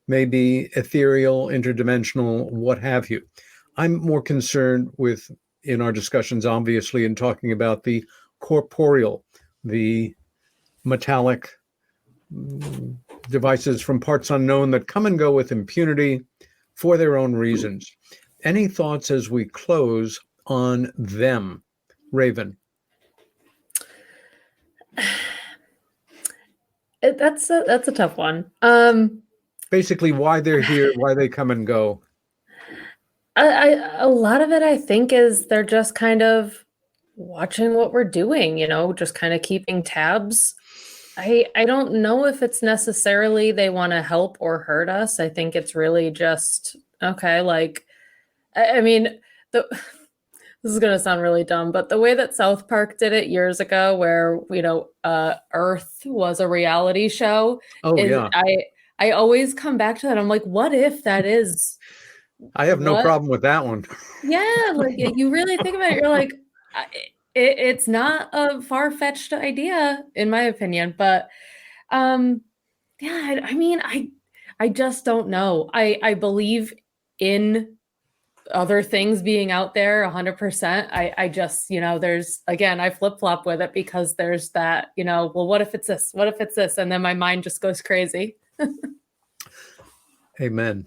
may be ethereal, interdimensional, what have you. I'm more concerned with, in our discussions, obviously, in talking about the corporeal, the metallic devices from parts unknown that come and go with impunity for their own reasons. Any thoughts as we close on them? Raven. That's a tough one. Basically, why they're here, why they come and go. A lot of it, I think, is they're just kind of watching what we're doing, you know, just kind of keeping tabs. I don't know if it's necessarily they want to help or hurt us. I think it's really just, okay, like, I mean, this is going to sound really dumb, but the way that South Park did it years ago, where, you know, Earth was a reality show. I always come back to that. I'm like, what if that is? I have no problem with that one. Yeah, like you really think about it, you're like, it's not a far-fetched idea, in my opinion. But yeah, I mean, I just don't know. I believe in other things being out there 100%. I just, you know, there's, again, I flip-flop with it because there's that, you know, well, what if it's this? What if it's this? And then my mind just goes crazy. Amen.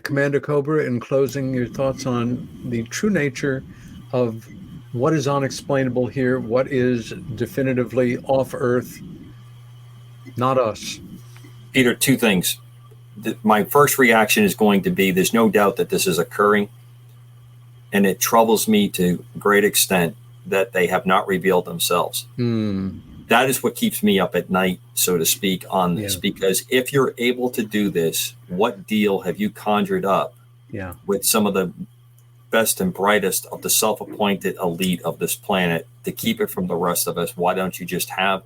Commander Cobra, in closing, your thoughts on the true nature of what is unexplainable here, what is definitively off Earth, not us. Peter, two things. my first reaction is going to be there's no doubt that this is occurring. And it troubles me to a great extent that they have not revealed themselves. That is what keeps me up at night, so to speak, on this. Yeah. Because if you're able to do this, what deal have you conjured up with some of the best and brightest of the self-appointed elite of this planet to keep it from the rest of us? Why don't you just have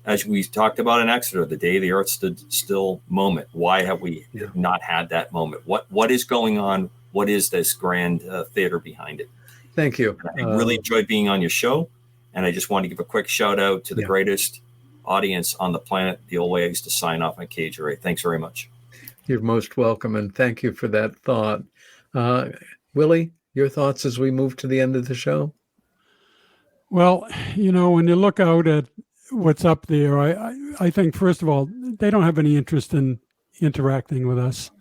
as we talked about in Exeter, the day the earth stood still moment? Why have we not had that moment? What is going on? What is this grand theater behind it? Thank you. I really enjoyed being on your show. And I just want to give a quick shout out to the greatest audience on the planet, the old way I used to sign off on KGRA. Thanks very much. You're most welcome. And thank you for that thought. Willie, your thoughts as we move to the end of the show? Well, when you look out at what's up there, I think, first of all, they don't have any interest in interacting with us,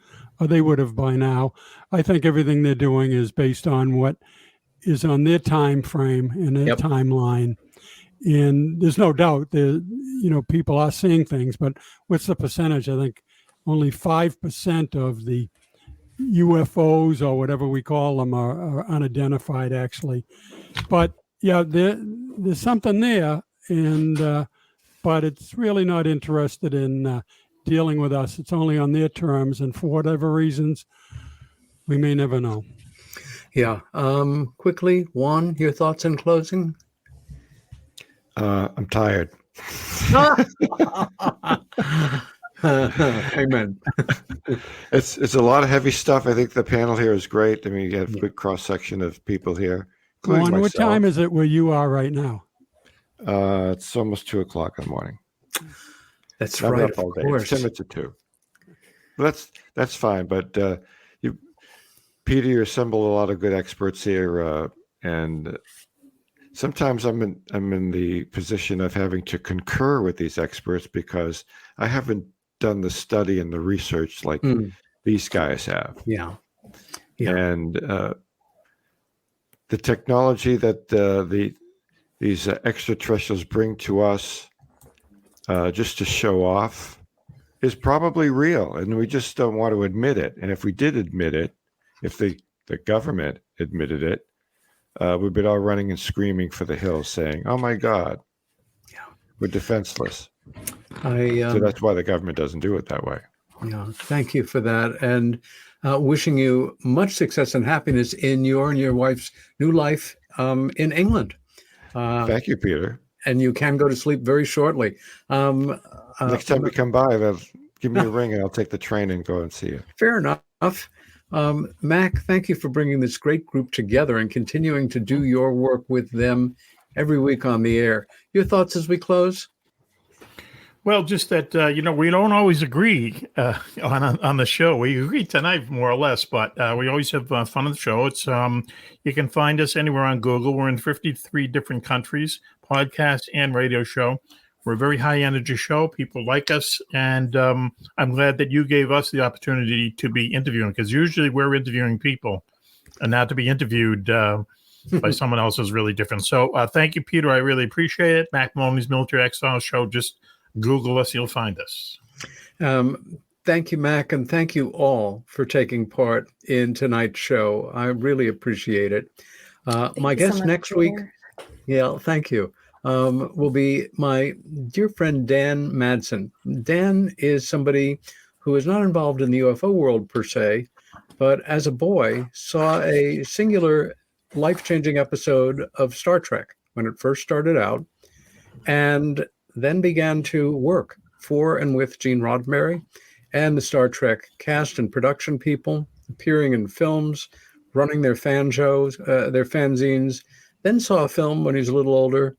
or they would have by now. I think everything they're doing is based on what is on their time frame and their timeline. And there's no doubt that, people are seeing things, but what's the percentage? I think only 5% of the UFOs, or whatever we call them, are unidentified, actually. But there's something there, and but it's really not interested in dealing with us. It's only on their terms, and for whatever reasons, we may never know. Yeah. Quickly, Juan, your thoughts in closing? I'm tired. Amen. It's a lot of heavy stuff. I think the panel here is great. I mean, you have a good cross section of people here. Juan, what time is it where you are right now? It's almost 2:00 in the morning. That's right. Of course. It's 10 minutes to 2. That's fine. But Peter, you assembled a lot of good experts here, and sometimes I'm in the position of having to concur with these experts because I haven't done the study and the research like these guys have. Yeah. And the technology that these extraterrestrials bring to us just to show off is probably real, and we just don't want to admit it. And if we did admit it, if the government admitted it, we'd be all running and screaming for the hills saying, oh my God, we're defenseless. So that's why the government doesn't do it that way. Yeah, thank you for that. And wishing you much success and happiness in your and your wife's new life in England. Thank you, Peter. And you can go to sleep very shortly. Next time we come by, give me a ring and I'll take the train and go and see you. Fair enough. Mack, thank you for bringing this great group together and continuing to do your work with them every week on the air. Your thoughts as we close? Well, just that, we don't always agree on the show. We agree tonight, more or less, but we always have fun on the show. It's you can find us anywhere on Google. We're in 53 different countries, podcast and radio show. We're a very high-energy show. People like us, and I'm glad that you gave us the opportunity to be interviewing, because usually we're interviewing people, and now to be interviewed by someone else is really different. So thank you, Peter. I really appreciate it. Mack Maloney's Military Exiles Show. Just Google us. You'll find us. Thank you, Mack, and thank you all for taking part in tonight's show. I really appreciate it. My guest so next week, thank you, will be my dear friend Dan Madsen. Dan is somebody who is not involved in the UFO world per se, but as a boy saw a singular life-changing episode of Star Trek when it first started out, and then began to work for and with Gene Roddenberry and the Star Trek cast and production people, appearing in films, running their fan shows, their fanzines, then saw a film when he was a little older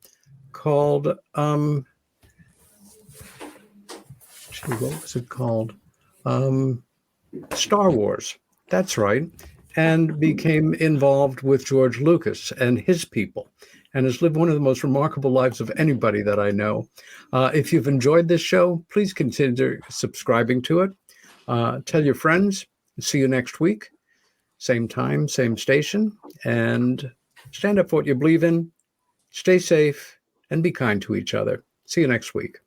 called, what was it called? Star Wars. That's right. And became involved with George Lucas and his people, and has lived one of the most remarkable lives of anybody that I know. If you've enjoyed this show, please consider subscribing to it. Tell your friends. See you next week. Same time, same station. And stand up for what you believe in. Stay safe and be kind to each other. See you next week.